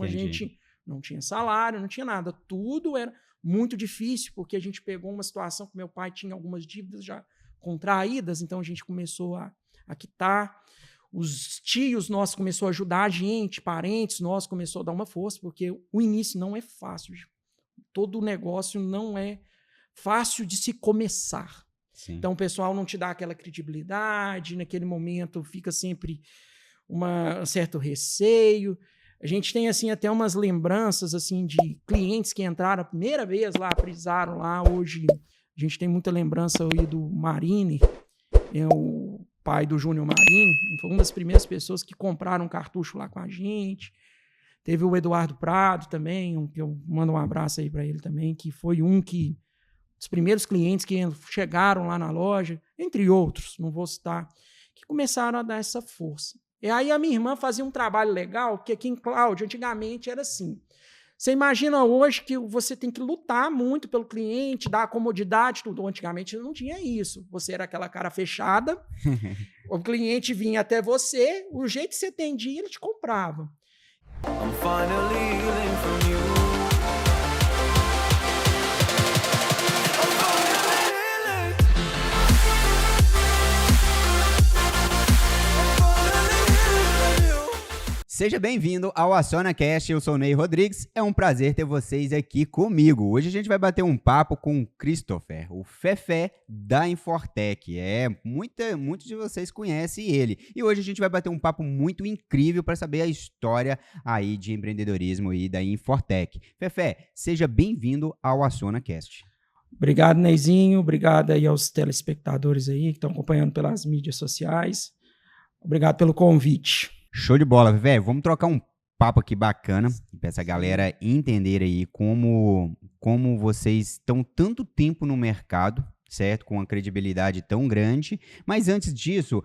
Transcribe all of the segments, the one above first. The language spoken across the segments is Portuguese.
Então, a gente não tinha salário, não tinha nada. Tudo era muito difícil, porque a gente pegou uma situação que meu pai tinha algumas dívidas já contraídas, então a gente começou a quitar. Os tios nossos começaram a ajudar a gente, parentes nossos começaram a dar uma força, porque o início não é fácil. Todo negócio não é fácil de se começar. Sim. Então, o pessoal não te dá aquela credibilidade, naquele momento fica sempre um certo receio. A gente tem assim até umas lembranças assim de clientes que entraram a primeira vez lá, frisaram lá. Hoje a gente tem muita lembrança aí do Marini, o pai do Júnior Marini, foi uma das primeiras pessoas que compraram um cartucho lá com a gente. Teve o Eduardo Prado também, que eu mando um abraço aí para ele também, que foi dos primeiros clientes que chegaram lá na loja, entre outros, não vou citar, que começaram a dar essa força. E aí a minha irmã fazia um trabalho legal, que aqui em Cláudio, antigamente era assim. Você imagina hoje que você tem que lutar muito pelo cliente, dar comodidade, tudo. Antigamente não tinha isso. Você era aquela cara fechada, o cliente vinha até você, o jeito que você atendia, ele te comprava. I'm finally healing from you. Seja bem-vindo ao AcionaCast, eu sou o Ney Rodrigues, é um prazer ter vocês aqui comigo. Hoje a gente vai bater um papo com o Christopher, o Fefé da Infortec. Muitos de vocês conhecem ele. E hoje a gente vai bater um papo muito incrível para saber a história aí de empreendedorismo aí da Infortec. Fefé, seja bem-vindo ao AcionaCast. Obrigado, Neizinho, obrigado aí aos telespectadores aí que estão acompanhando pelas mídias sociais. Obrigado pelo convite. Show de bola, velho. Vamos trocar um papo aqui bacana para essa galera entender aí como vocês estão tanto tempo no mercado, certo? Com uma credibilidade tão grande. Mas antes disso,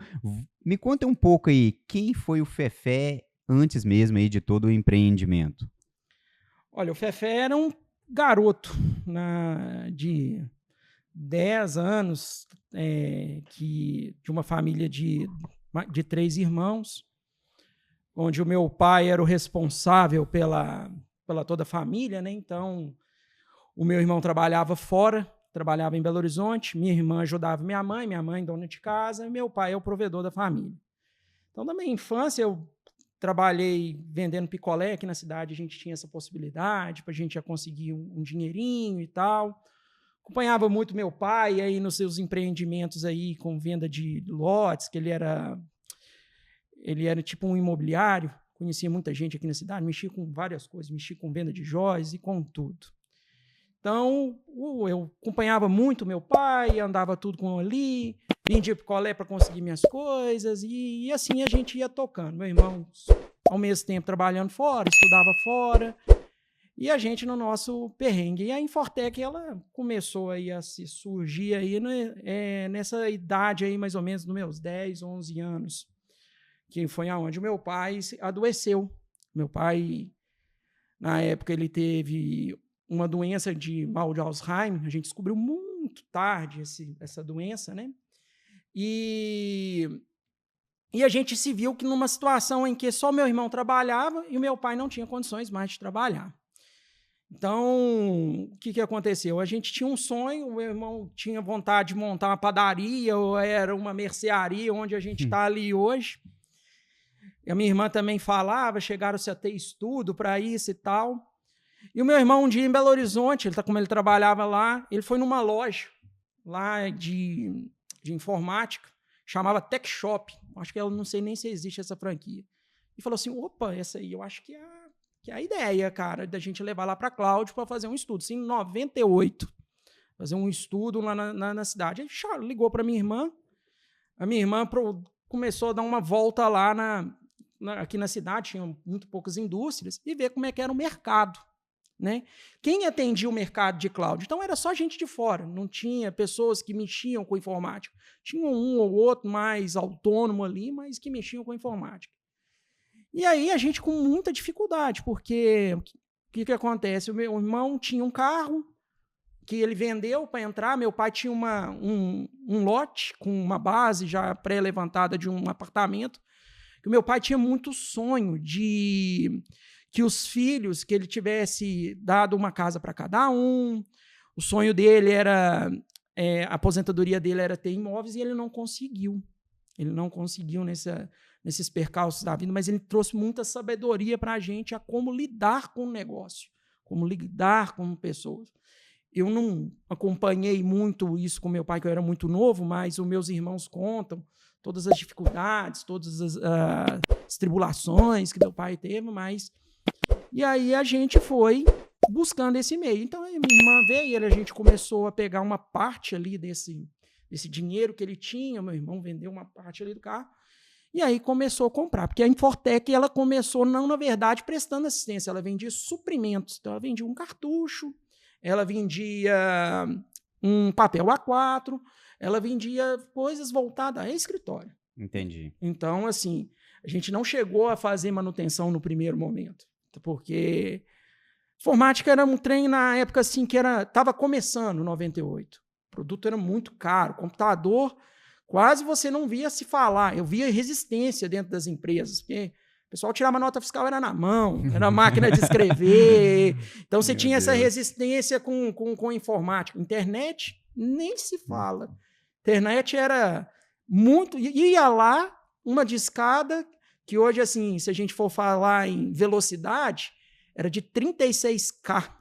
me conta um pouco aí, quem foi o Fefé antes mesmo aí de todo o empreendimento? Olha, o Fefé era um garoto de 10 anos, de uma família de 3 irmãos, onde o meu pai era o responsável pela toda a família, né? Então, o meu irmão trabalhava fora, trabalhava em Belo Horizonte, minha irmã ajudava minha mãe dona de casa, e meu pai é o provedor da família. Então, na minha infância, eu trabalhei vendendo picolé, aqui na cidade a gente tinha essa possibilidade, para a gente já conseguir um dinheirinho e tal. Acompanhava muito meu pai aí nos seus empreendimentos aí com venda de lotes, que ele era tipo um imobiliário, conhecia muita gente aqui na cidade, mexia com várias coisas, mexia com venda de joias e com tudo. Então, eu acompanhava muito meu pai, andava tudo com ele ali, vendia picolé para conseguir minhas coisas, e assim a gente ia tocando. Meu irmão, ao mesmo tempo, trabalhando fora, estudava fora, e a gente no nosso perrengue. E a Infortec, ela começou aí a se surgir aí, nessa idade aí, mais ou menos, nos meus 10, 11 anos, que foi aonde o meu pai adoeceu. Meu pai, na época, ele teve uma doença de mal de Alzheimer, a gente descobriu muito tarde essa doença, né? E a gente se viu que numa situação em que só meu irmão trabalhava e o meu pai não tinha condições mais de trabalhar. Então, o que aconteceu? A gente tinha um sonho, o meu irmão tinha vontade de montar uma padaria, ou era uma mercearia, onde a gente está ali hoje. E a minha irmã também falava, chegaram-se a ter estudo para isso e tal. E o meu irmão, um dia em Belo Horizonte, como ele trabalhava lá, ele foi numa loja lá de informática, chamava Tech Shop. Acho que eu não sei nem se existe essa franquia. E falou assim, opa, essa aí eu acho que é a ideia, cara, da gente levar lá para Cláudio para fazer um estudo. Assim, em 98, fazer um estudo lá na cidade. Aí ligou para minha irmã. A minha irmã começou a dar uma volta lá aqui na cidade, tinha muito poucas indústrias, e ver como é que era o mercado, né? Quem atendia o mercado de cloud? Então, era só gente de fora, não tinha pessoas que mexiam com informática. Tinha um ou outro mais autônomo ali, mas que mexiam com informática. E aí, a gente com muita dificuldade, porque o que acontece? O meu irmão tinha um carro que ele vendeu para entrar, meu pai tinha um lote com uma base já pré-levantada de um apartamento, que o meu pai tinha muito sonho que que os filhos, que ele tivesse dado uma casa para cada um. O sonho dele era, a aposentadoria dele era ter imóveis e ele não conseguiu. Ele não conseguiu nesses percalços da vida, mas ele trouxe muita sabedoria para a gente a como lidar com o negócio, como lidar com pessoas. Eu não acompanhei muito isso com meu pai, que eu era muito novo, mas os meus irmãos contam todas as dificuldades, todas as tribulações que meu pai teve, mas... E aí a gente foi buscando esse meio. Então, a minha irmã veio, a gente começou a pegar uma parte ali desse dinheiro que ele tinha, meu irmão vendeu uma parte ali do carro, e aí começou a comprar, porque a Infortec, ela começou, não, na verdade, prestando assistência, ela vendia suprimentos, então ela vendia um cartucho, ela vendia um papel A4, ela vendia coisas voltadas a escritório. Entendi. Então, assim, a gente não chegou a fazer manutenção no primeiro momento, porque informática era um trem na época assim que estava começando, 98. O produto era muito caro, computador quase você não via se falar. Eu via resistência dentro das empresas, porque o pessoal tirava nota fiscal, era na mão, era máquina de escrever. Então, você tinha essa resistência com informática. Internet, nem se fala. Internet era muito... Ia lá, uma discada, que hoje, assim, se a gente for falar em velocidade, era de 36K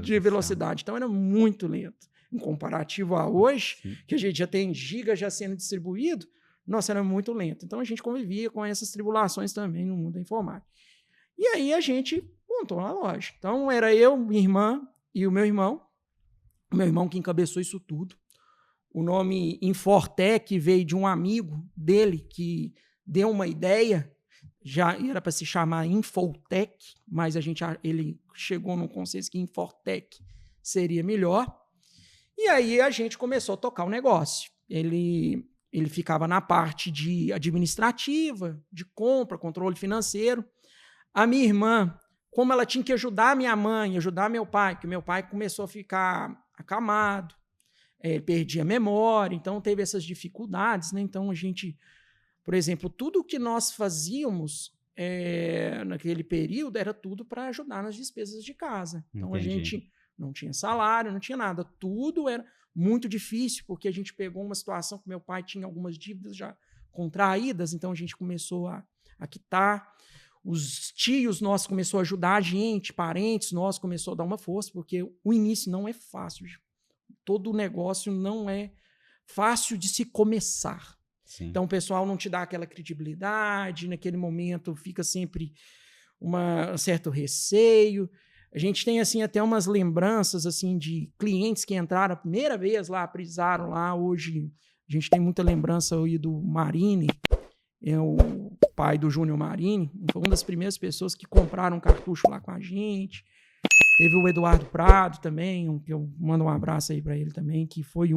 de velocidade. Então, era muito lento. Em comparativo a hoje, que a gente já tem giga já sendo distribuído, nossa, era muito lento. Então, a gente convivia com essas tribulações também no mundo da informática. E aí, a gente montou uma loja. Então, era eu, minha irmã e o meu irmão que encabeçou isso tudo. O nome Infortec veio de um amigo dele que deu uma ideia, já era para se chamar Infotec, mas ele chegou num consenso que Infortec seria melhor. E aí a gente começou a tocar o negócio. Ele ficava na parte de administrativa, de compra, controle financeiro. A minha irmã, como ela tinha que ajudar a minha mãe, ajudar meu pai, porque meu pai começou a ficar acamado, perdia a memória, então teve essas dificuldades, né? Então a gente, por exemplo, tudo que nós fazíamos naquele período era tudo para ajudar nas despesas de casa. Então a gente não tinha salário, não tinha nada, tudo era muito difícil, porque a gente pegou uma situação que meu pai tinha algumas dívidas já contraídas, então a gente começou a quitar. Os tios nossos começaram a ajudar a gente, parentes nossos começaram a dar uma força, porque o início não é fácil. Todo negócio não é fácil de se começar. Sim. Então o pessoal não te dá aquela credibilidade, naquele momento fica sempre um certo receio. A gente tem assim até umas lembranças assim de clientes que entraram a primeira vez lá, prisaram lá. Hoje a gente tem muita lembrança aí do Marini, o pai do Júnior Marini, foi uma das primeiras pessoas que compraram um cartucho lá com a gente. Teve o Eduardo Prado também, que eu mando um abraço aí para ele também, que foi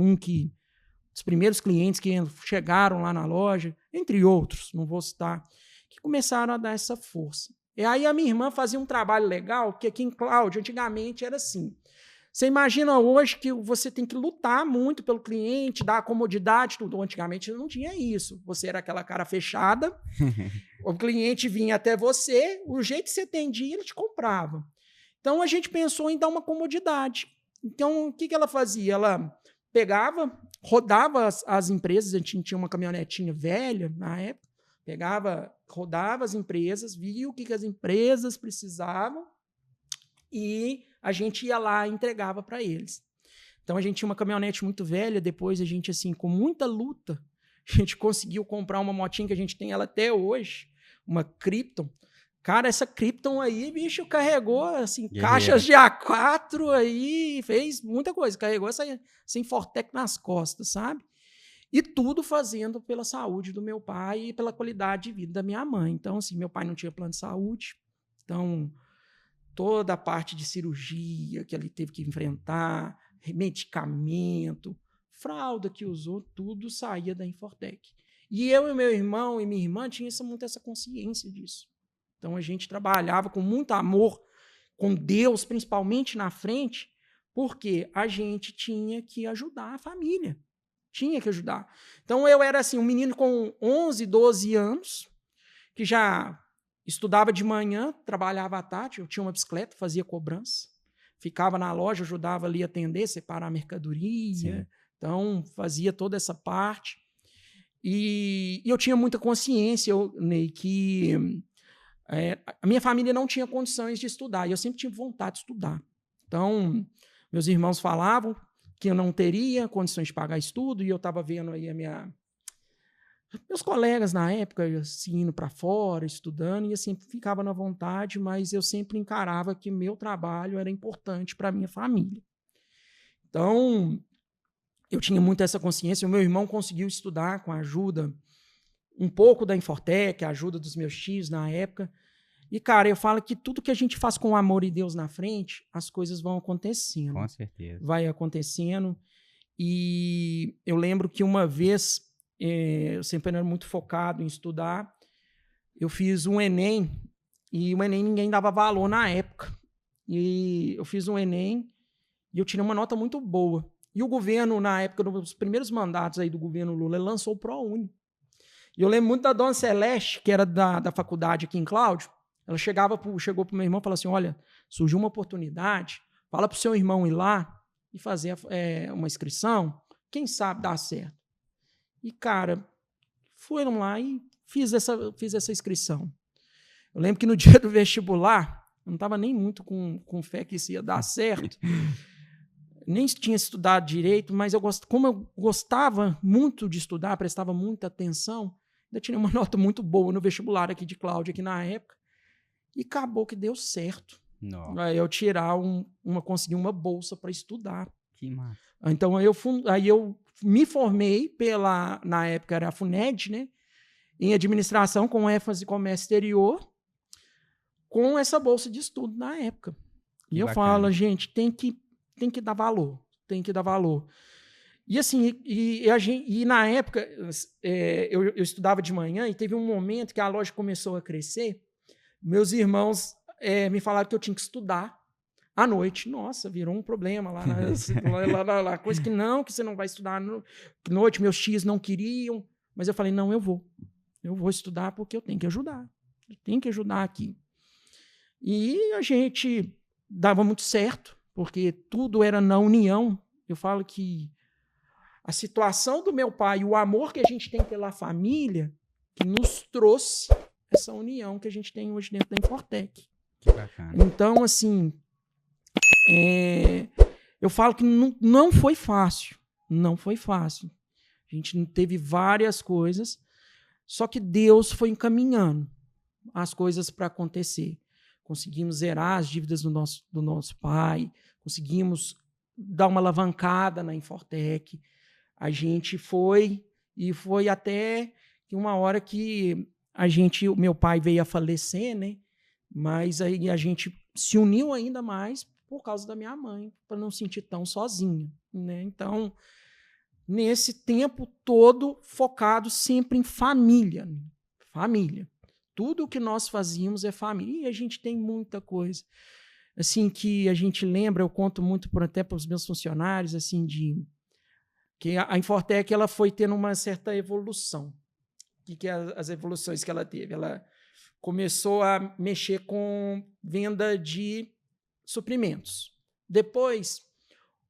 dos primeiros clientes que chegaram lá na loja, entre outros, não vou citar, que começaram a dar essa força. E aí a minha irmã fazia um trabalho legal, que aqui em Cláudio, antigamente era assim. Você imagina hoje que você tem que lutar muito pelo cliente, dar comodidade, tudo. Antigamente não tinha isso. Você era aquela cara fechada, o cliente vinha até você, o jeito que você atendia, ele te comprava. Então a gente pensou em dar uma comodidade. Então o que ela fazia? Ela pegava, rodava as empresas, a gente tinha uma caminhonetinha velha na época, rodava as empresas, via o que as empresas precisavam e a gente ia lá e entregava para eles. Então, a gente tinha uma caminhonete muito velha, depois a gente, assim, com muita luta, a gente conseguiu comprar uma motinha que a gente tem ela até hoje, uma Krypton. Cara, essa Krypton aí, bicho, carregou, assim, caixas de A4 aí, fez muita coisa, carregou essa Infortec nas costas, sabe? E tudo fazendo pela saúde do meu pai e pela qualidade de vida da minha mãe. Então, assim, meu pai não tinha plano de saúde. Então, toda a parte de cirurgia que ele teve que enfrentar, medicamento, fralda que usou, tudo saía da Infortec. E eu e meu irmão e minha irmã tinham muito essa consciência disso. Então, a gente trabalhava com muito amor, com Deus, principalmente na frente, porque a gente tinha que ajudar a família. Tinha que ajudar. Então, eu era assim, um menino com 11, 12 anos, que já estudava de manhã, trabalhava à tarde, eu tinha uma bicicleta, fazia cobrança, ficava na loja, ajudava ali a atender, separar a mercadoria, Sim. então fazia toda essa parte. E eu tinha muita consciência, Ney, que a minha família não tinha condições de estudar, e eu sempre tive vontade de estudar. Então, meus irmãos falavam que eu não teria condições de pagar estudo, e eu estava vendo aí meus colegas na época, assim, indo para fora, estudando, e eu sempre ficava na vontade, mas eu sempre encarava que meu trabalho era importante para a minha família. Então, eu tinha muito essa consciência. O meu irmão conseguiu estudar com a ajuda um pouco da Infortec, a ajuda dos meus tios na época. E, cara, eu falo que tudo que a gente faz com amor e Deus na frente, as coisas vão acontecendo. Com certeza. Vai acontecendo. E eu lembro que uma vez, eu sempre era muito focado em estudar, eu fiz um Enem, e o Enem ninguém dava valor na época. E eu fiz um Enem e eu tirei uma nota muito boa. E o governo, na época, nos primeiros mandatos aí do governo Lula, ele lançou o ProUni. E eu lembro muito da dona Celeste, que era da faculdade aqui em Cláudio. Ela chegou para o meu irmão e falou assim, olha, surgiu uma oportunidade, fala para o seu irmão ir lá e fazer uma inscrição, quem sabe dá certo. E, cara, foram lá e fiz essa inscrição. Eu lembro que no dia do vestibular, eu não estava nem muito com fé que isso ia dar certo, nem tinha estudado direito, mas como eu gostava muito de estudar, prestava muita atenção, ainda tinha uma nota muito boa no vestibular aqui de Cláudia, aqui na época, e acabou que deu certo. Aí eu consegui uma bolsa para estudar. Que massa. Então aí eu me formei na época era a FUNED, né, em administração com ênfase em comércio exterior, com essa bolsa de estudo na época. E eu falo, gente, tem que dar valor, tem que dar valor. E assim, e na época, eu estudava de manhã e teve um momento que a loja começou a crescer, meus irmãos me falaram que eu tinha que estudar à noite. Nossa, virou um problema lá na coisa que você não vai estudar à noite, meus tios não queriam, mas eu falei, não, eu vou estudar porque eu tenho que ajudar aqui. E a gente dava muito certo, porque tudo era na união. Eu falo que a situação do meu pai, o amor que a gente tem pela família, que nos trouxe essa união que a gente tem hoje dentro da Infortec. Que bacana. Então, assim, eu falo que não foi fácil. Não foi fácil. A gente teve várias coisas, só que Deus foi encaminhando as coisas para acontecer. Conseguimos zerar as dívidas do nosso pai, conseguimos dar uma alavancada na Infortec. A gente foi até que uma hora que o meu pai veio a falecer, né? Mas aí a gente se uniu ainda mais por causa da minha mãe, para não sentir tão sozinha, né? Então, nesse tempo todo, focado sempre em família. Família. Tudo o que nós fazíamos é família. E a gente tem muita coisa. Assim, que a gente lembra, eu conto muito até para os meus funcionários, assim, que a Infortec ela foi tendo uma certa evolução. O que as evoluções que ela teve? Ela começou a mexer com venda de suprimentos. Depois,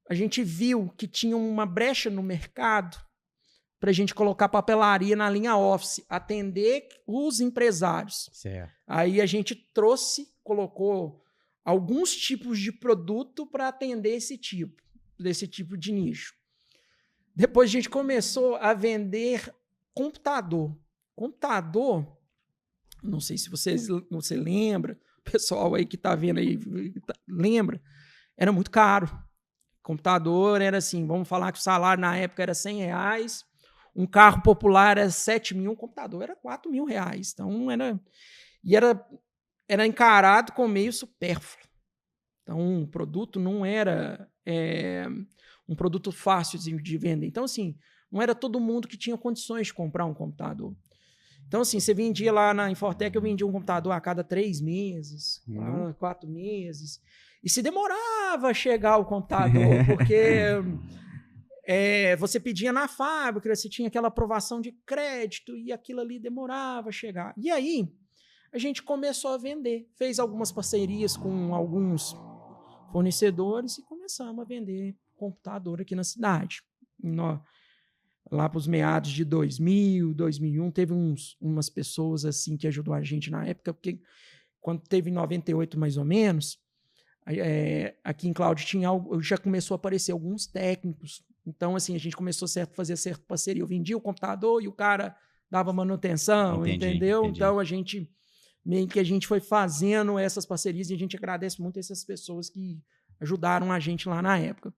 a gente viu que tinha uma brecha no mercado para a gente colocar papelaria na linha Office, atender os empresários. Certo. Aí a gente colocou alguns tipos de produto para atender desse tipo de nicho. Depois a gente começou a vender computador. Computador, não sei se você lembra, o pessoal aí que está vendo aí lembra, era muito caro. Computador era assim, vamos falar que o salário na época era R$100, um carro popular era 7 mil, um computador era 4 mil reais. Então era encarado como meio supérfluo. Então o produto não era um produto fácil de vender. Então, assim, não era todo mundo que tinha condições de comprar um computador. Então, assim, você vendia lá na Infortec, eu vendia um computador a cada 3 meses, 4 meses. E se demorava a chegar o computador, porque você pedia na fábrica, você tinha aquela aprovação de crédito e aquilo ali demorava a chegar. E aí, a gente começou a vender. Fez algumas parcerias com alguns fornecedores e começamos a vender computador aqui na cidade. Lá para os meados de 2000, 2001, teve umas pessoas assim que ajudou a gente na época, porque quando teve em 98 mais ou menos, aqui em Cláudio já começou a aparecer alguns técnicos. Então, assim, a gente começou a fazer certa parceria. Eu vendia o computador e o cara dava manutenção, entendeu? Entendi. Então, meio que a gente foi fazendo essas parcerias e a gente agradece muito essas pessoas que ajudaram a gente lá na época.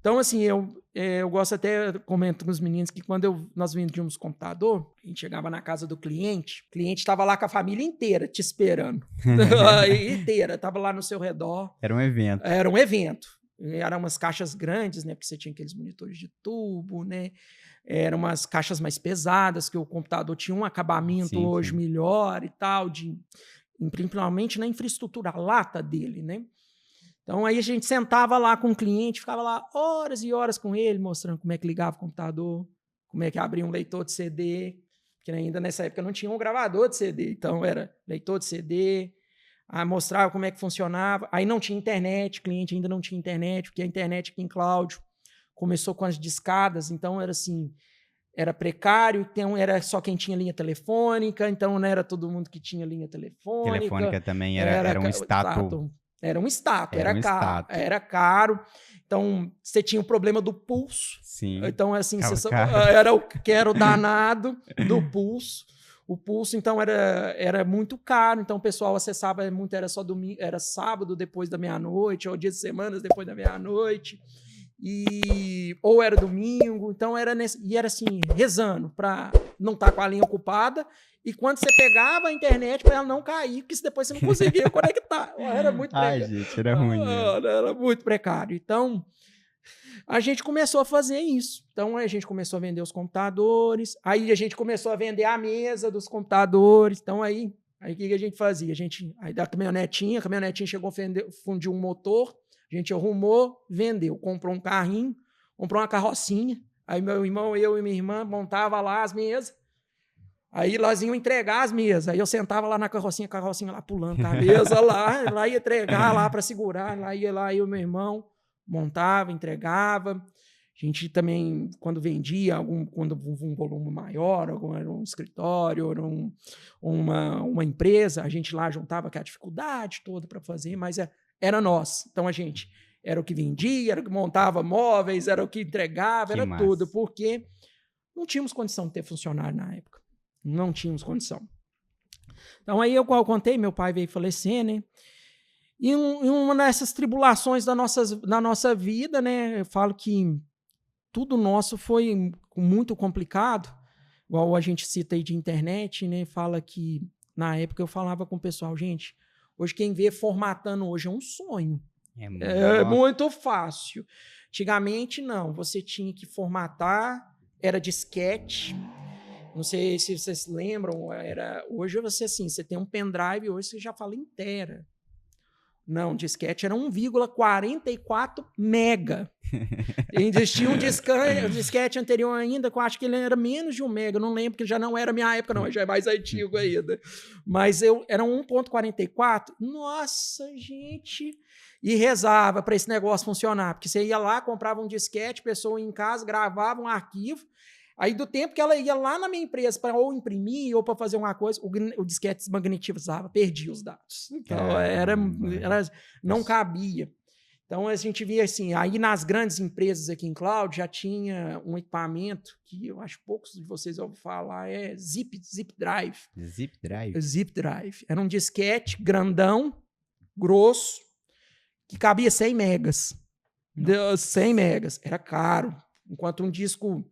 Então, assim, eu gosto até, comento com os meninos que quando nós vendíamos computador, a gente chegava na casa do cliente, o cliente estava lá com a família inteira te esperando. Inteira, estava lá no seu redor. Era um evento. Era um evento. Eram umas caixas grandes, né? Porque você tinha aqueles monitores de tubo, né? Eram umas caixas mais pesadas, que o computador tinha um acabamento hoje melhor e tal, principalmente na infraestrutura, a lata dele, né? Então, aí a gente sentava lá com o cliente, ficava lá horas e horas com ele, mostrando como é que ligava o computador, como é que abria um leitor de CD, porque ainda nessa época não tinha um gravador de CD, então era leitor de CD, aí mostrava como é que funcionava. Aí não tinha internet, o cliente ainda não tinha internet, porque a internet aqui em Cláudio começou com as discadas, então era assim, era precário, então era só quem tinha linha telefônica, então não era todo mundo que tinha linha telefônica. Telefônica também era um status. Era um status, era caro. Então, você tinha o problema do pulso. Sim. Então, assim, era o que era o danado do pulso. O pulso, então, era muito caro. Então, o pessoal acessava muito, era só domingo, era sábado depois da meia-noite, ou dia de semana depois da meia-noite. Ou era domingo. Então, era assim, rezando para não estar com a linha ocupada. E quando você pegava a internet para ela não cair, porque depois você não conseguia conectar. Era muito precário. Ai, gente, era ruim. Era muito precário. Então, a gente começou a fazer isso. Então, a gente começou a vender os computadores. Aí, a gente começou a vender a mesa dos computadores. Então, aí o que a gente fazia? Aí, da caminhonetinha, chegou a fundir um motor. A gente arrumou, vendeu. Comprou um carrinho, comprou uma carrocinha. Aí, meu irmão, eu e minha irmã montava lá as mesas. Aí nós íamos entregar as mesas. Aí eu sentava lá na carrocinha, a carrocinha lá pulando com a mesa lá ia entregar lá para segurar. Lá eu e meu irmão montava, entregava. A gente também, quando vendia, quando um volume maior, era um escritório, era uma empresa, a gente lá juntava aquela dificuldade toda para fazer, mas era nós. Então a gente era o que vendia, era o que montava móveis, era o que entregava, era tudo, porque não tínhamos condição de ter funcionário na época. Não tínhamos condição. Então, aí, igual eu contei, meu pai veio falecer, né? E uma dessas tribulações da nossa vida, né? Eu falo que tudo nosso foi muito complicado, igual a gente cita aí de internet, né? Fala que, na época, eu falava com o pessoal, gente, hoje quem vê formatando hoje é um sonho. É muito fácil. Antigamente, não. Você tinha que formatar, era disquete. Não sei se vocês lembram, hoje você tem um pendrive, hoje você já fala inteira. Não, disquete era 1,44 mega. Existia um disquete anterior ainda, que eu acho que ele era menos de 1 mega, não lembro, porque já não era minha época, não, já é mais antigo ainda. Mas era 1,44. Nossa, gente! E rezava para esse negócio funcionar, porque você ia lá, comprava um disquete, pessoa ia em casa, gravava um arquivo. Aí, do tempo que ela ia lá na minha empresa para ou imprimir ou para fazer uma coisa, o disquete desmagnetizava, perdia os dados. Então, não cabia. Então, a gente via assim, aí nas grandes empresas aqui em Cláudio já tinha um equipamento que eu acho que poucos de vocês ouvem falar, Zip Drive. Zip Drive? Zip Drive. Era um disquete grandão, grosso, que cabia 100 megas. 100 megas. Era caro. Enquanto um disco...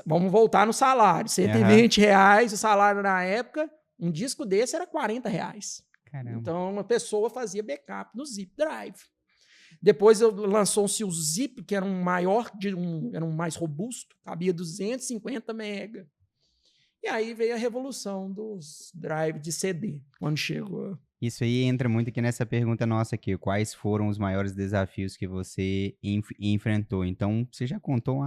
Vamos voltar no salário. R$120 o salário na época. Um disco desse era R$40. Caramba. Então, uma pessoa fazia backup no Zip Drive. Depois lançou-se o Zip, que era um maior, era um mais robusto, cabia 250 mega. E aí veio a revolução dos drive de CD, quando chegou. Isso aí entra muito aqui nessa pergunta nossa aqui. Quais foram os maiores desafios que você enfrentou? Então, você já contou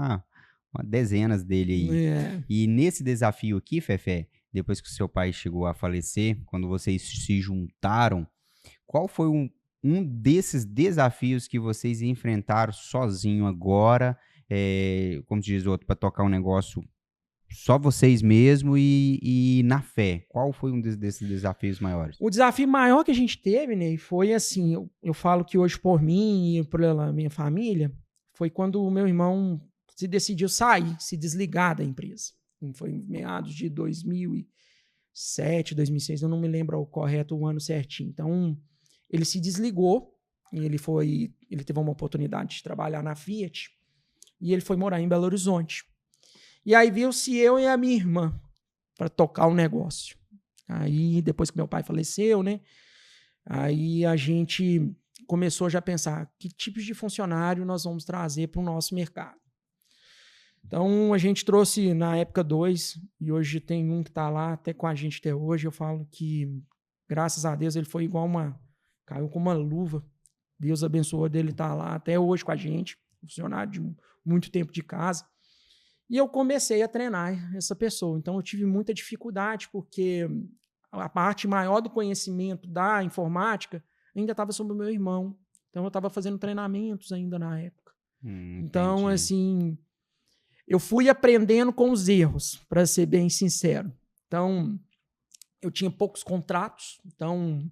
dezenas dele aí. E nesse desafio aqui, Fefé, depois que o seu pai chegou a falecer, quando vocês se juntaram, qual foi um desses desafios que vocês enfrentaram sozinho agora, como diz o outro, para tocar um negócio só vocês mesmo e na fé? Qual foi um desses desafios maiores? O desafio maior que a gente teve, Ney, foi assim, eu falo que hoje por mim e pela minha família, foi quando o meu irmão se decidiu sair, se desligar da empresa. Foi em meados de 2007, 2006, eu não me lembro o correto o ano certinho. Então, ele se desligou, e ele teve uma oportunidade de trabalhar na Fiat, e ele foi morar em Belo Horizonte. E aí viu-se eu e a minha irmã para tocar o negócio. Aí, depois que meu pai faleceu, né? Aí a gente começou já a pensar que tipos de funcionário nós vamos trazer para o nosso mercado. Então, a gente trouxe, na época, 2, e hoje tem um que está lá até com a gente até hoje. Eu falo que, graças a Deus, ele foi caiu com uma luva. Deus abençoou dele estar lá até hoje com a gente, funcionário de muito tempo de casa. E eu comecei a treinar essa pessoa. Então, eu tive muita dificuldade, porque a parte maior do conhecimento da informática ainda estava sob o meu irmão. Então, eu estava fazendo treinamentos ainda na época. Então, Entendi. assim, eu fui aprendendo com os erros, para ser bem sincero. Então, eu tinha poucos contratos. Então,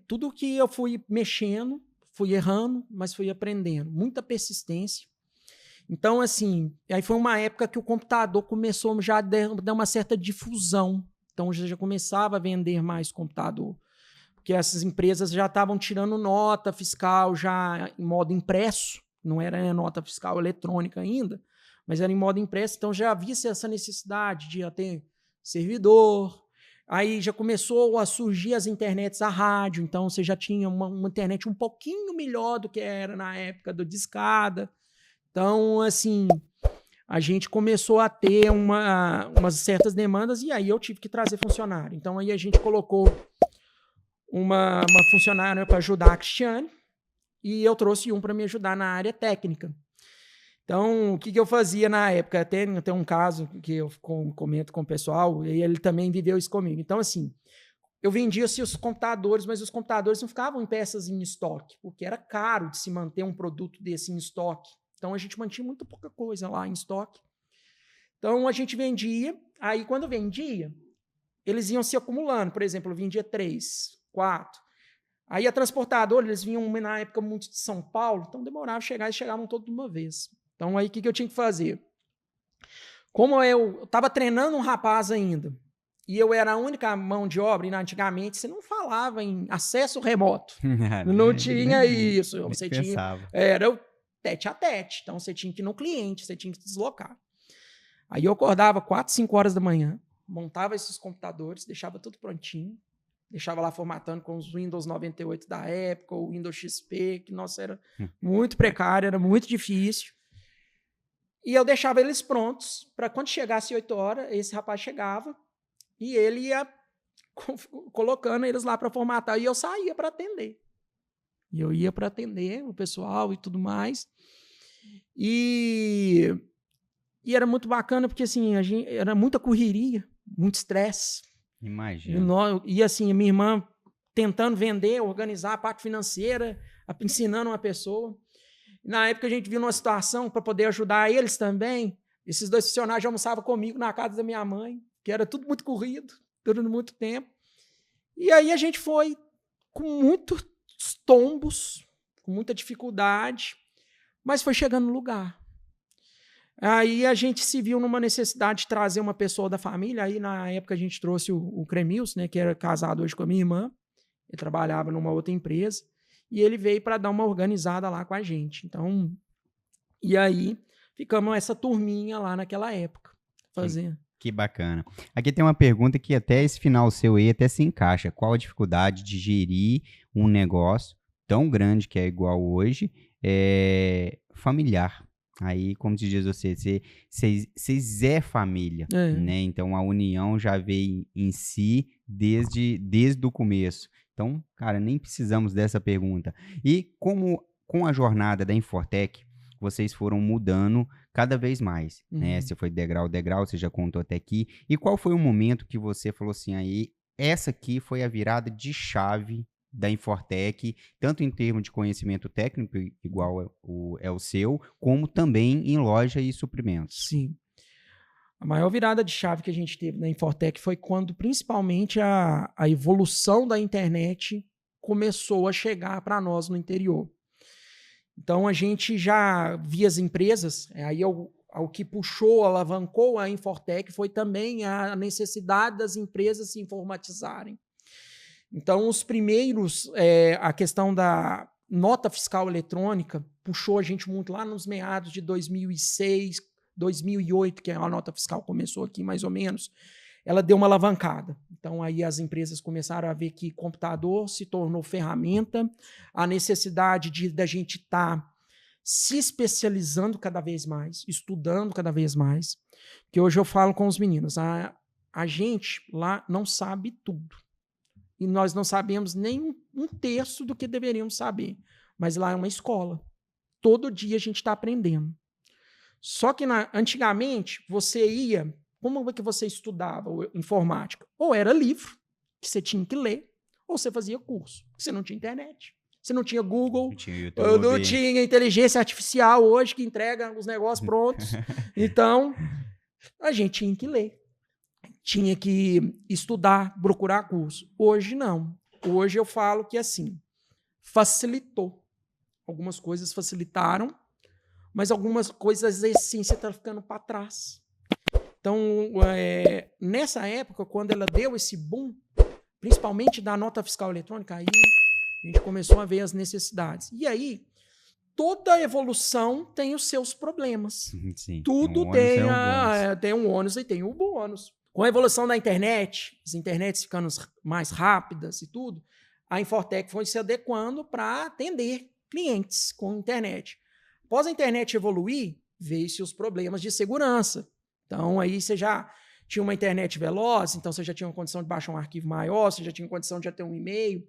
tudo que eu fui mexendo, fui errando, mas fui aprendendo. Muita persistência. Então, assim, aí foi uma época que o computador começou já a dar uma certa difusão. Então, já começava a vender mais computador. Porque essas empresas já estavam tirando nota fiscal já em modo impresso. Não era nota fiscal eletrônica ainda, mas era em modo impresso. Então, já havia essa necessidade de ter servidor. Aí já começou a surgir as internets a rádio. Então, você já tinha uma internet um pouquinho melhor do que era na época do discada. Então, assim, a gente começou a ter umas certas demandas e aí eu tive que trazer funcionário. Então, aí a gente colocou uma funcionária para ajudar a Cristiane e eu trouxe um para me ajudar na área técnica. Então, o que eu fazia na época? Tem um caso que eu comento com o pessoal e ele também viveu isso comigo. Então, assim, eu vendia os computadores, mas os computadores não ficavam em peças em estoque, porque era caro de se manter um produto desse em estoque. Então, a gente mantinha muito pouca coisa lá em estoque. Então, a gente vendia. Aí, quando vendia, eles iam se acumulando. Por exemplo, eu vendia 3, 4. Aí, a transportadora, eles vinham na época muito de São Paulo, então demorava chegar, eles chegavam todos de uma vez. Então, aí, o que eu tinha que fazer? Como eu estava treinando um rapaz ainda, e eu era a única mão de obra, e antigamente você não falava em acesso remoto. Não tinha isso. Você tinha... Era o tete a tete. Então, você tinha que ir no cliente, você tinha que se deslocar. Aí eu acordava 4, 5 horas da manhã, montava esses computadores, deixava tudo prontinho, deixava lá formatando com os Windows 98 da época, o Windows XP, que, nossa, era muito precário, era muito difícil. E eu deixava eles prontos para quando chegasse 8 horas, esse rapaz chegava e ele ia colocando eles lá para formatar e eu saía para atender. E eu ia para atender o pessoal e tudo mais. E era muito bacana porque, assim, era muita correria, muito estresse. Imagina. E, assim, a minha irmã tentando vender, organizar a parte financeira, ensinando uma pessoa. Na época, a gente viu uma situação para poder ajudar eles também. Esses 2 funcionários já almoçavam comigo na casa da minha mãe, que era tudo muito corrido, durante muito tempo. E aí a gente foi com muitos tombos, com muita dificuldade, mas foi chegando no lugar. Aí a gente se viu numa necessidade de trazer uma pessoa da família. Aí, na época, a gente trouxe o Cremils, né, que era casado hoje com a minha irmã. Ele trabalhava numa outra empresa. E ele veio para dar uma organizada lá com a gente. Então, e aí, ficamos essa turminha lá naquela época, fazendo. Que bacana. Aqui tem uma pergunta que até esse final seu aí até se encaixa. Qual a dificuldade de gerir um negócio tão grande que é igual hoje, familiar? Aí, como te diz vocês é família, né? Então, a união já veio em si desde o começo. Então, cara, nem precisamos dessa pergunta. E como com a jornada da Infortec, vocês foram mudando cada vez mais, né? Uhum. Você foi degrau a degrau, você já contou até aqui. E qual foi o momento que você falou assim, aí, essa aqui foi a virada de chave da Infortec, tanto em termos de conhecimento técnico, igual é o seu, como também em loja e suprimentos? Sim. A maior virada de chave que a gente teve na Infortec foi quando, principalmente, a evolução da internet começou a chegar para nós no interior. Então, a gente já via as empresas, aí o que puxou, alavancou a Infortec foi também a necessidade das empresas se informatizarem. Então, os primeiros, a questão da nota fiscal eletrônica puxou a gente muito lá nos meados de 2006, 2008, que a nota fiscal começou aqui mais ou menos, ela deu uma alavancada. Então, aí as empresas começaram a ver que computador se tornou ferramenta, a necessidade da gente estar se especializando cada vez mais, estudando cada vez mais. Que hoje eu falo com os meninos, a gente lá não sabe tudo. E nós não sabemos nem um terço do que deveríamos saber. Mas lá é uma escola. Todo dia a gente está aprendendo. Só que antigamente, você ia... Como é que você estudava informática? Ou era livro, que você tinha que ler, ou você fazia curso. Você não tinha internet. Você não tinha Google. Não tinha YouTube. Não tinha inteligência artificial hoje, que entrega os negócios prontos. Então, a gente tinha que ler. Tinha que estudar, procurar curso. Hoje, não. Hoje eu falo que, assim, facilitou. Algumas coisas facilitaram, mas algumas coisas, a essência está ficando para trás. Então, nessa época, quando ela deu esse boom, principalmente da nota fiscal eletrônica, aí a gente começou a ver as necessidades. E aí, toda evolução tem os seus problemas. Sim, Tudo tem um ônus e tem um bônus. Com a evolução da internet, as internets ficando mais rápidas e tudo, a Infortec foi se adequando para atender clientes com internet. Após a internet evoluir, veio-se os problemas de segurança. Então, aí você já tinha uma internet veloz, então você já tinha uma condição de baixar um arquivo maior, você já tinha condição de já ter um e-mail.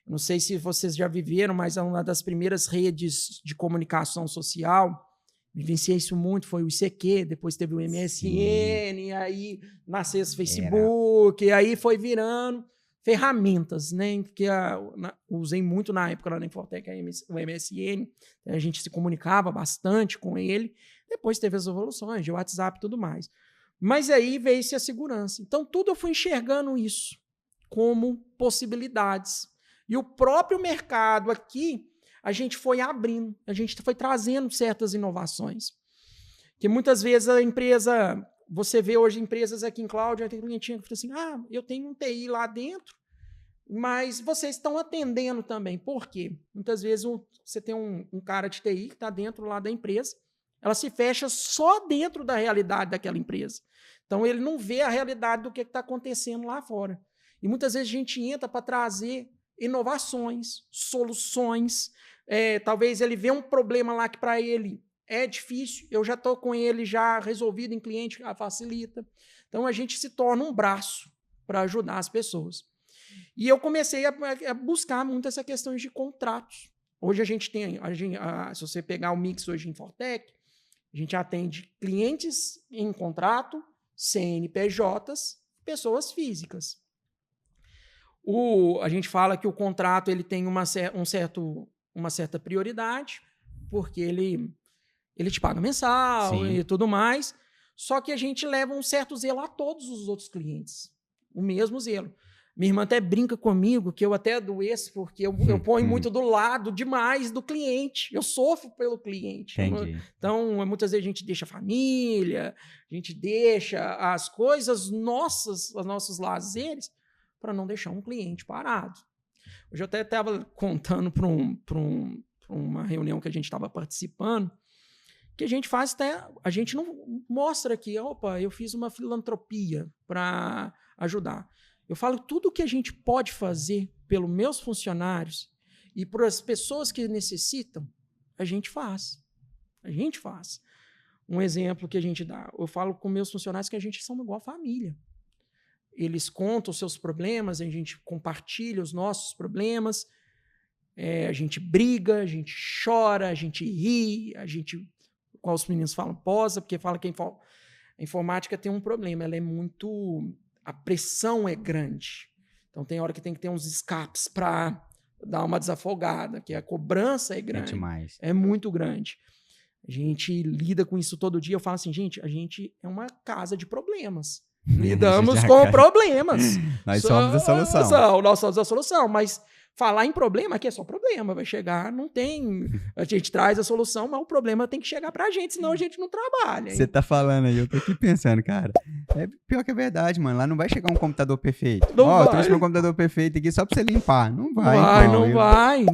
Não sei se vocês já viveram, mas é uma das primeiras redes de comunicação social. Vivenciei isso muito, foi o ICQ, depois teve o MSN, aí nasceu o Facebook, aí foi virando ferramentas, né? Que usei muito na época lá na Infortec, o MSN, a gente se comunicava bastante com ele. Depois teve as evoluções de WhatsApp e tudo mais. Mas aí veio-se a segurança. Então, tudo eu fui enxergando isso como possibilidades. E o próprio mercado aqui, a gente foi abrindo, a gente foi trazendo certas inovações. Que muitas vezes a empresa, você vê hoje empresas aqui em Cláudia, tem clientinha que fala assim, eu tenho um TI lá dentro, mas vocês estão atendendo também. Por quê? Muitas vezes você tem um cara de TI que está dentro lá da empresa, ela se fecha só dentro da realidade daquela empresa. Então, ele não vê a realidade do que está acontecendo lá fora. E muitas vezes a gente entra para trazer inovações, soluções. Talvez ele vê um problema lá que para ele é difícil, eu já estou com ele já resolvido em cliente, facilita. Então, a gente se torna um braço para ajudar as pessoas. E eu comecei a buscar muito essa questão de contratos. Hoje a gente tem, se você pegar o mix hoje em Infortec, a gente atende clientes em contrato, CNPJs, pessoas físicas. A gente fala que o contrato ele tem uma certa prioridade, porque ele te paga mensal. Sim. E tudo mais, só que a gente leva um certo zelo a todos os outros clientes, o mesmo zelo. Minha irmã até brinca comigo que eu até adoeço, porque eu ponho muito do lado demais do cliente. Eu sofro pelo cliente. Então, muitas vezes a gente deixa a família, a gente deixa as coisas nossas, os nossos lazeres, para não deixar um cliente parado. Hoje eu até estava contando para uma reunião que a gente estava participando, que a gente faz até... A gente não mostra aqui, opa, eu fiz uma filantropia para ajudar. Eu falo tudo que a gente pode fazer pelos meus funcionários e para as pessoas que necessitam, a gente faz. A gente faz. Um exemplo que a gente dá, eu falo com meus funcionários que a gente são igual família. Eles contam os seus problemas, a gente compartilha os nossos problemas. a gente briga, a gente chora, a gente ri, qual os meninos falam, posa, porque fala que a informática tem um problema, ela é muito... A pressão é grande. Então tem hora que tem que ter uns escapes para dar uma desafogada, que a cobrança é grande. É muito grande. A gente lida com isso todo dia. Eu falo assim, gente, a gente é uma casa de problemas. Lidamos com problemas. Nós somos a solução. Nós somos a solução, mas falar em problema aqui é só problema. Vai chegar, não tem... A gente traz a solução, mas o problema tem que chegar pra gente, senão a gente não trabalha. Você tá falando aí, eu tô aqui pensando, cara. É pior que é verdade, mano. Lá não vai chegar um computador perfeito. Ó, trouxe meu computador perfeito aqui só pra você limpar. Não vai.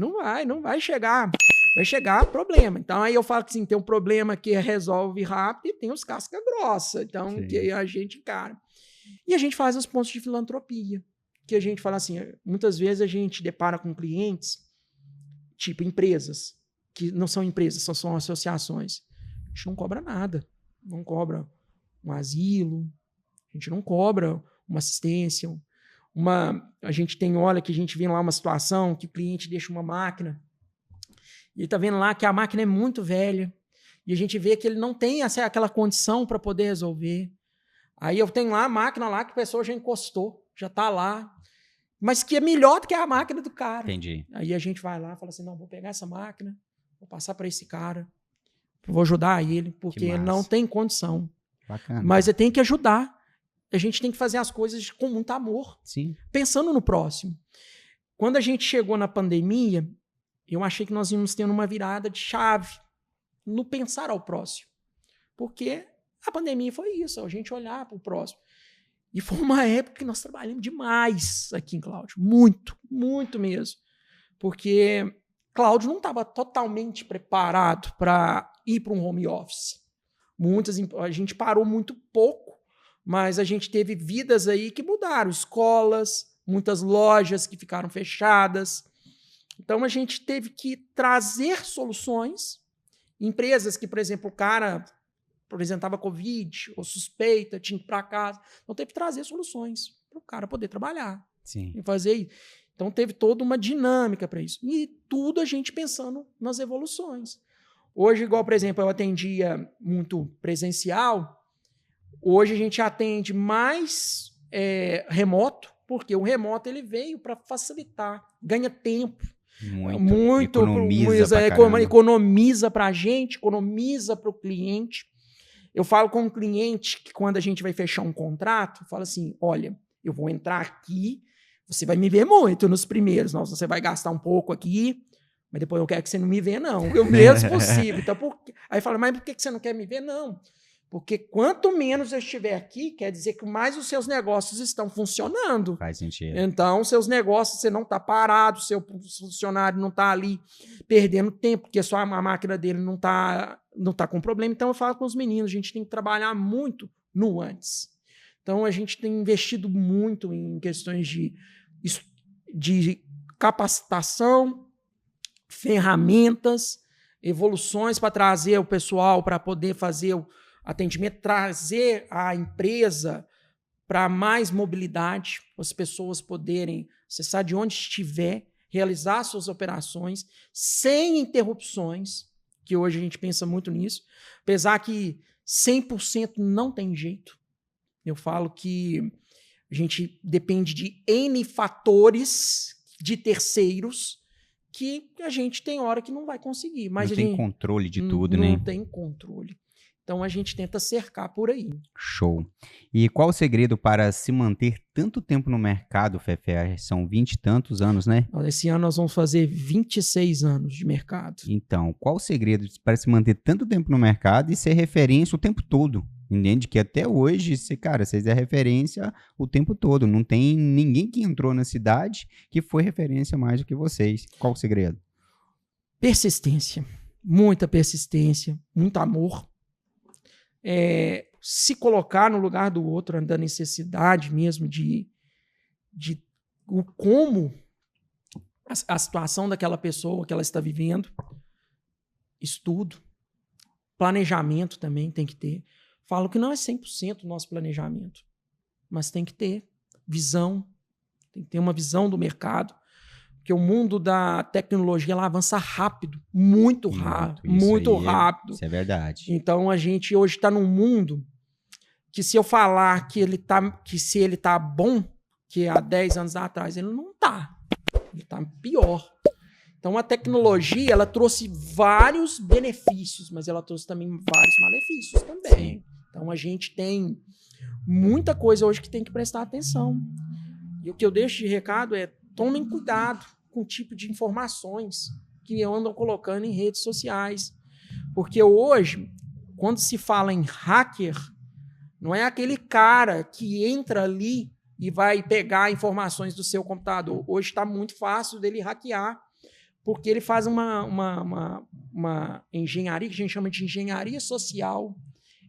Não vai chegar. Vai chegar problema. Então, aí eu falo que sim, tem um problema que resolve rápido e tem os casca grossa. Então, sim, que a gente encara. E a gente faz os pontos de filantropia. Que a gente fala assim, muitas vezes a gente depara com clientes, tipo empresas, que não são empresas, são associações. A gente não cobra nada. Não cobra um asilo, a gente não cobra uma assistência. A gente tem, olha, que a gente vê lá uma situação que o cliente deixa uma máquina e ele tá vendo lá que a máquina é muito velha e a gente vê que ele não tem aquela condição para poder resolver. Aí eu tenho lá a máquina lá que a pessoa já encostou, já tá lá, mas que é melhor do que a máquina do cara. Entendi. Aí a gente vai lá e fala assim, não, vou pegar essa máquina, vou passar para esse cara, vou ajudar ele, porque ele não tem condição. Bacana. Mas tem que ajudar. A gente tem que fazer as coisas com muito amor. Sim. Pensando no próximo. Quando a gente chegou na pandemia, eu achei que nós íamos tendo uma virada de chave no pensar ao próximo. Porque a pandemia foi isso, a gente olhar para o próximo. E foi uma época que nós trabalhamos demais aqui em Cláudio. Muito, muito mesmo. Porque Cláudio não estava totalmente preparado para ir para um home office. A gente parou muito pouco, mas a gente teve vidas aí que mudaram. Escolas, muitas lojas que ficaram fechadas. Então, a gente teve que trazer soluções. Empresas que, por exemplo, o cara apresentava Covid ou suspeita, tinha que ir para casa. Então, teve que trazer soluções para o cara poder trabalhar. Sim. E fazer isso. Então, teve toda uma dinâmica para isso. E tudo a gente pensando nas evoluções. Hoje, igual, por exemplo, eu atendia muito presencial, hoje a gente atende mais remoto, porque o remoto ele veio para facilitar, ganha tempo. Muito economiza para a gente, economiza para o cliente. Eu falo com o cliente que quando a gente vai fechar um contrato, eu falo assim, olha, eu vou entrar aqui, você vai me ver muito nos primeiros, nossa, você vai gastar um pouco aqui, mas depois eu quero que você não me vê, não. Eu mesmo possível. Então, aí fala, mas por que você não quer me ver? Não. Porque quanto menos eu estiver aqui, quer dizer que mais os seus negócios estão funcionando. Faz sentido. Então, seus negócios, você não está parado, seu funcionário não está ali perdendo tempo, porque só a máquina dele não tá com problema. Então, eu falo com os meninos, a gente tem que trabalhar muito no antes. Então, a gente tem investido muito em questões de capacitação, ferramentas, evoluções para trazer o pessoal para poder fazer o atendimento, trazer a empresa para mais mobilidade, as pessoas poderem acessar de onde estiver, realizar suas operações sem interrupções, que hoje a gente pensa muito nisso, apesar que 100% não tem jeito. Eu falo que a gente depende de N fatores de terceiros que a gente tem hora que não vai conseguir. Mas não tem controle de tudo, né? Não tem controle. Então, a gente tenta cercar por aí. Show. E qual o segredo para se manter tanto tempo no mercado, Fefé? São 20 e tantos anos, né? Esse ano nós vamos fazer 26 anos de mercado. Então, qual o segredo para se manter tanto tempo no mercado e ser referência o tempo todo? Entende? Que até hoje, vocês é referência o tempo todo. Não tem ninguém que entrou na cidade que foi referência mais do que vocês. Qual o segredo? Persistência. Muita persistência. Muito amor. Se colocar no lugar do outro, da necessidade mesmo de como a situação daquela pessoa que ela está vivendo. Estudo. Planejamento também tem que ter. Falo que não é 100% o nosso planejamento, mas tem que ter visão, tem que ter uma visão do mercado, Porque o mundo da tecnologia ela avança rápido, muito rápido, muito rápido. Isso é verdade. Então a gente hoje está num mundo que se eu falar que se ele tá bom, que há 10 anos atrás ele não tá. Ele tá pior. Então a tecnologia ela trouxe vários benefícios, mas ela trouxe também vários malefícios também. Sim. Então a gente tem muita coisa hoje que tem que prestar atenção. E o que eu deixo de recado é: tomem cuidado com o tipo de informações que andam colocando em redes sociais. Porque hoje, quando se fala em hacker, não é aquele cara que entra ali e vai pegar informações do seu computador. Hoje está muito fácil dele hackear, porque ele faz uma engenharia, que a gente chama de engenharia social.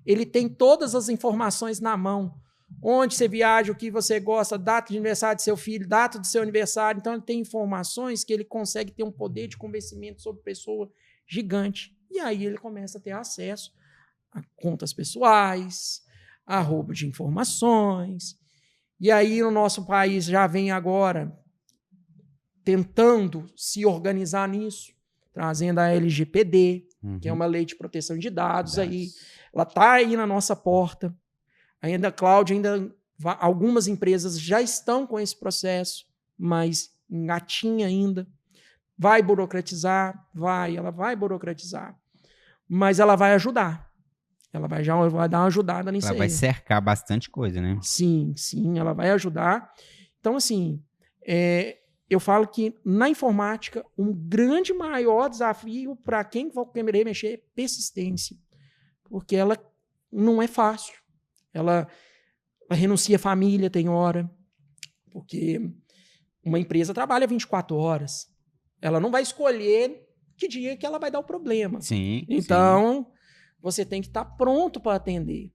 Ele tem todas as informações na mão. Onde você viaja, o que você gosta, data de aniversário do seu filho, data do seu aniversário. Então, ele tem informações que ele consegue ter um poder de convencimento sobre pessoa gigante. E aí ele começa a ter acesso a contas pessoais, a roubo de informações. E aí, no nosso país, já vem agora tentando se organizar nisso, trazendo a LGPD, que é uma lei de proteção de dados. Aí, ela está aí na nossa porta. Ainda, Cláudia, algumas empresas já estão com esse processo, mas engatinha ainda. Vai burocratizar? Ela vai burocratizar. Mas ela vai ajudar. Ela vai dar uma ajudada nisso aí. Ela vai cercar bastante coisa, né? Sim, ela vai ajudar. Então, assim, eu falo que na informática, um grande maior desafio para quem for querer mexer é persistência. Porque ela não é fácil. Ela renuncia à família, tem hora, porque uma empresa trabalha 24 horas. Ela não vai escolher que dia que ela vai dar o problema. Sim. Então, você tem que estar pronto para atender.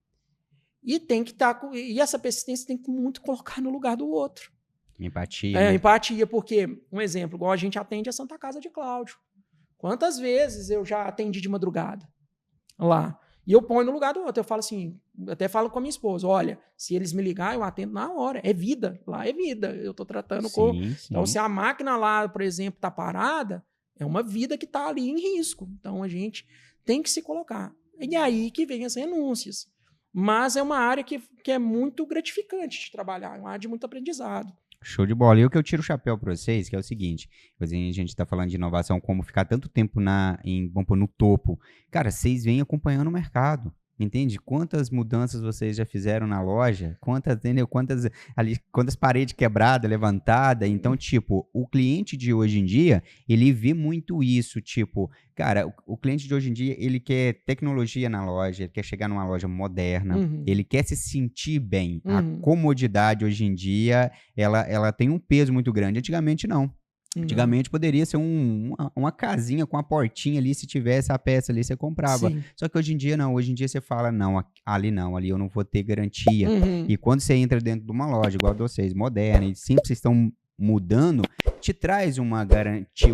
E tem que estar. E essa persistência tem que muito colocar no lugar do outro. Empatia. Né? Empatia, porque, um exemplo, igual a gente atende a Santa Casa de Cláudio. Quantas vezes eu já atendi de madrugada lá? E eu ponho no lugar do outro. Eu falo assim, até falo com a minha esposa: olha, se eles me ligarem, eu atendo na hora. É vida. Lá é vida. Eu estou tratando com. Então, se a máquina lá, por exemplo, está parada, é uma vida que está ali em risco. Então, a gente tem que se colocar. E aí que vem as renúncias. Mas é uma área que é muito gratificante de trabalhar. É uma área de muito aprendizado. Show de bola. E o que eu tiro o chapéu para vocês, que é o seguinte: a gente está falando de inovação, como ficar tanto tempo no topo. Cara, vocês vêm acompanhando o mercado. Entende? Quantas mudanças vocês já fizeram na loja? Quantas paredes quebradas, levantadas? Então, tipo, o cliente de hoje em dia, ele vê muito isso. Tipo, cara, o cliente de hoje em dia, ele quer tecnologia na loja, ele quer chegar numa loja moderna, ele quer se sentir bem. A comodidade hoje em dia, ela tem um peso muito grande. Antigamente, não. Antigamente poderia ser uma casinha com a portinha ali, se tivesse a peça ali, você comprava. Sim. Só que hoje em dia não, hoje em dia você fala, não, ali eu não vou ter garantia. E quando você entra dentro de uma loja, igual a de vocês, moderna, e sempre vocês estão mudando, te traz uma garantia,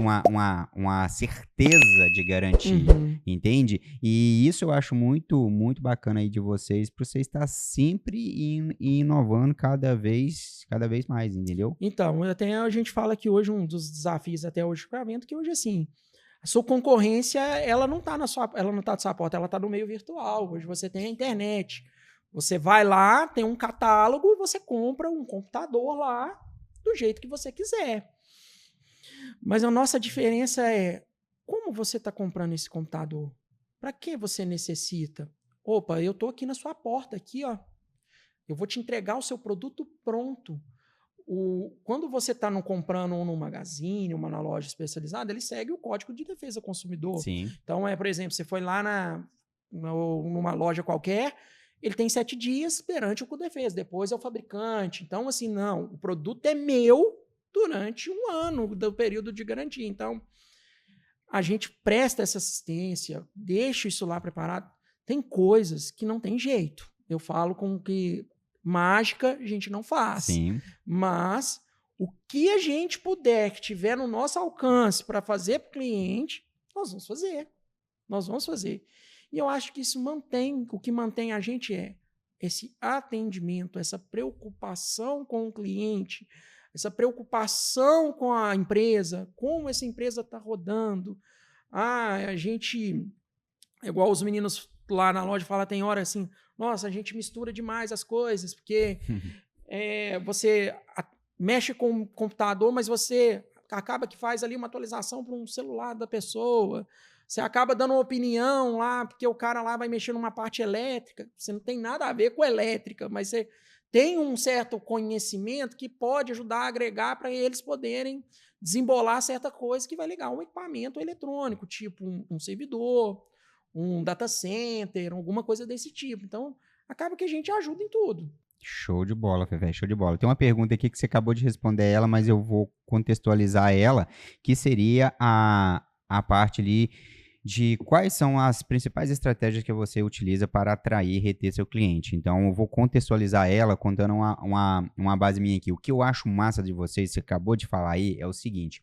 uma certeza de garantia, entende? E isso eu acho muito, muito bacana aí de vocês, para você estar sempre inovando cada vez mais, entendeu? Então, até a gente fala que hoje um dos desafios até hoje para a venda, que hoje assim, a sua concorrência, ela não está da sua porta, ela está no meio virtual. Hoje você tem a internet. Você vai lá, tem um catálogo e você compra um computador lá do jeito que você quiser. Mas a nossa diferença é como você está comprando esse computador? Para que você necessita? Opa, eu estou aqui na sua porta, aqui, ó. Eu vou te entregar o seu produto pronto. Quando você está comprando num magazine, na loja especializada, ele segue o Código de Defesa do Consumidor. Sim. Então, por exemplo, você foi lá numa loja qualquer, ele tem 7 dias perante o Código de Defesa, depois é o fabricante. Então, assim, não, o produto é meu durante 1 ano do período de garantia. Então, a gente presta essa assistência, deixa isso lá preparado. Tem coisas que não tem jeito. Eu falo com que mágica a gente não faz. Sim. Mas o que a gente puder, que tiver no nosso alcance para fazer para o cliente, nós vamos fazer. Nós vamos fazer. E eu acho que isso o que mantém a gente é esse atendimento, essa preocupação com o cliente, essa preocupação com a empresa, como essa empresa está rodando. A gente, igual os meninos lá na loja falam, tem hora assim, nossa, a gente mistura demais as coisas, porque você mexe com o computador, mas você acaba que faz ali uma atualização para um celular da pessoa. Você acaba dando uma opinião lá, porque o cara lá vai mexer numa parte elétrica. Você não tem nada a ver com elétrica, mas você tem um certo conhecimento que pode ajudar a agregar para eles poderem desembolar certa coisa que vai ligar um equipamento eletrônico, tipo um servidor, um data center, alguma coisa desse tipo. Então, acaba que a gente ajuda em tudo. Show de bola, Fefé, show de bola. Tem uma pergunta aqui que você acabou de responder ela, mas eu vou contextualizar ela, que seria a parte ali de quais são as principais estratégias que você utiliza para atrair e reter seu cliente. Então, eu vou contextualizar ela contando uma base minha aqui. O que eu acho massa de vocês, você acabou de falar aí, é o seguinte: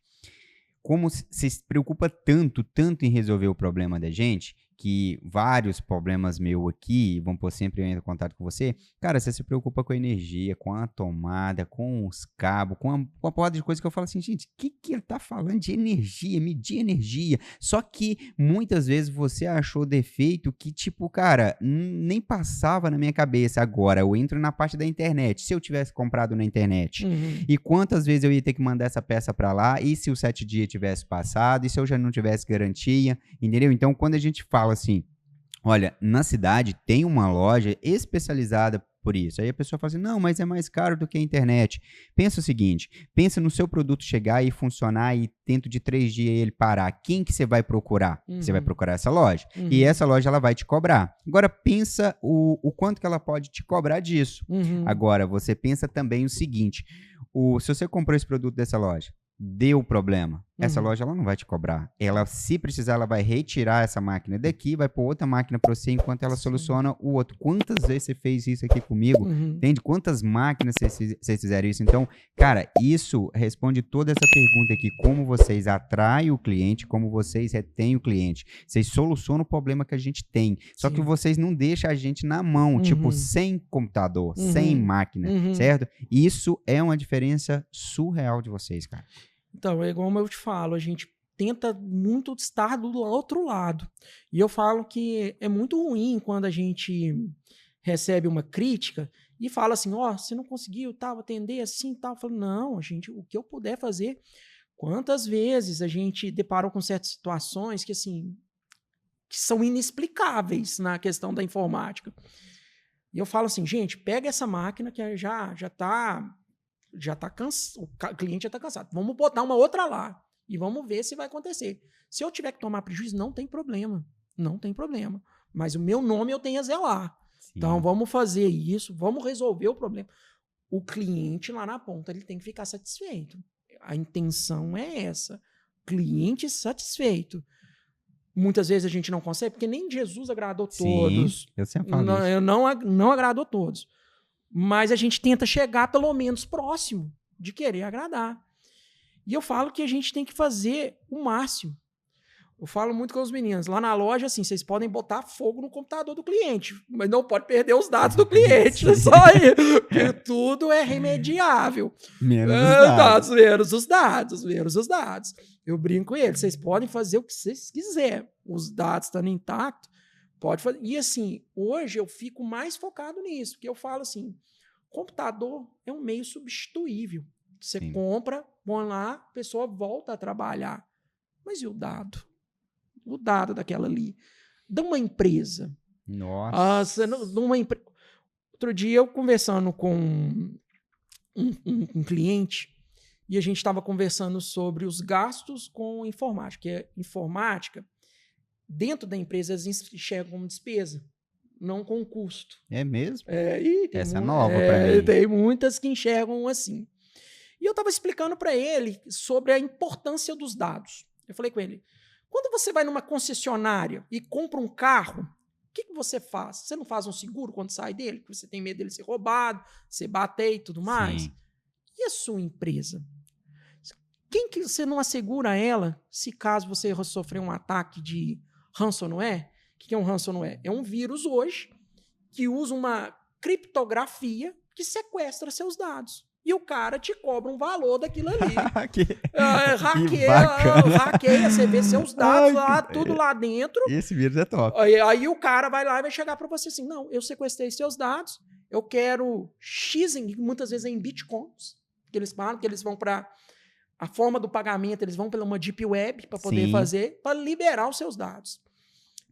como você se preocupa tanto em resolver o problema da gente, que vários problemas meus aqui vão pôr sempre em contato com você, cara, você se preocupa com a energia, com a tomada, com os cabos, com a porrada de coisa que eu falo assim, gente, o que ele tá falando de energia, medir energia? Só que muitas vezes você achou defeito que, tipo, cara, nem passava na minha cabeça. Agora, eu entro na parte da internet, se eu tivesse comprado na internet, e quantas vezes eu ia ter que mandar essa peça para lá, e se o 7 dias tivesse passado, e se eu já não tivesse garantia, entendeu? Então, quando a gente fala assim, olha, na cidade tem uma loja especializada por isso. Aí a pessoa fala assim, não, mas é mais caro do que a internet. Pensa o seguinte, pensa no seu produto chegar e funcionar e dentro de 3 dias ele parar. Quem que você vai procurar? Você vai procurar essa loja. E essa loja ela vai te cobrar. Agora pensa o quanto que ela pode te cobrar disso. Agora você pensa também o seguinte, se você comprou esse produto dessa loja, deu problema. Essa loja ela não vai te cobrar. Ela, se precisar, ela vai retirar essa máquina daqui, vai pôr outra máquina para você enquanto ela soluciona o outro. Quantas vezes você fez isso aqui comigo? Entende? Quantas máquinas vocês fizeram isso? Então, cara, isso responde toda essa pergunta aqui. Como vocês atraem o cliente, como vocês retêm o cliente. Vocês solucionam o problema que a gente tem. Só que vocês não deixam a gente na mão, tipo, sem computador, sem máquina, certo? Isso é uma diferença surreal de vocês, cara. Então, é igual eu te falo, a gente tenta muito estar do outro lado. E eu falo que é muito ruim quando a gente recebe uma crítica e fala assim, você não conseguiu atender assim, tal. Eu falo, não, gente, o que eu puder fazer. Quantas vezes a gente deparou com certas situações que, assim, que são inexplicáveis na questão da informática. E eu falo assim, gente, pega essa máquina que já tá cansado, o cliente já está cansado. Vamos botar uma outra lá e vamos ver se vai acontecer. Se eu tiver que tomar prejuízo, não tem problema. Não tem problema. Mas o meu nome eu tenho a zelar. Sim. Então vamos fazer isso, vamos resolver o problema. O cliente lá na ponta, ele tem que ficar satisfeito. A intenção é essa. Cliente satisfeito. Muitas vezes a gente não consegue, porque nem Jesus agradou todos. Sim, eu sempre falo isso. Não agradou todos. Mas a gente tenta chegar pelo menos próximo de querer agradar. E eu falo que a gente tem que fazer o máximo. Eu falo muito com os meninos. Lá na loja, assim, vocês podem botar fogo no computador do cliente, mas não pode perder os dados do cliente. Só aí. Porque tudo é remediável. Menos os dados. Menos os dados. Eu brinco com eles. Vocês podem fazer o que vocês quiserem. Os dados estando intactos. Pode fazer. E assim, hoje eu fico mais focado nisso, porque eu falo assim, computador é um meio substituível. Você compra, põe lá, a pessoa volta a trabalhar. Mas e o dado? O dado daquela ali. De uma empresa. Nossa. Outro dia eu conversando com um cliente e a gente estava conversando sobre os gastos com informática. Que informática, dentro da empresa, eles enxergam como despesa, não com custo. É mesmo? Essa é nova para mim. Tem muitas que enxergam assim. E eu estava explicando para ele sobre a importância dos dados. Eu falei com ele, quando você vai numa concessionária e compra um carro, o que você faz? Você não faz um seguro quando sai dele? Porque você tem medo dele ser roubado, ser bater e tudo mais? Sim. E a sua empresa? Quem que você não assegura ela se caso você sofrer um ataque de ransomware? O que é um ransomware? É um vírus hoje que usa uma criptografia que sequestra seus dados. e o cara te cobra um valor daquilo ali. Que Hackeia, você vê seus dados lá, tudo lá dentro. Esse vírus é top. Aí o cara vai lá e vai chegar para você assim, não, eu sequestrei seus dados, eu quero X, muitas vezes é em bitcoins, que eles falam, que eles vão para a forma do pagamento, eles vão pela uma deep web para poder fazer, para liberar os seus dados.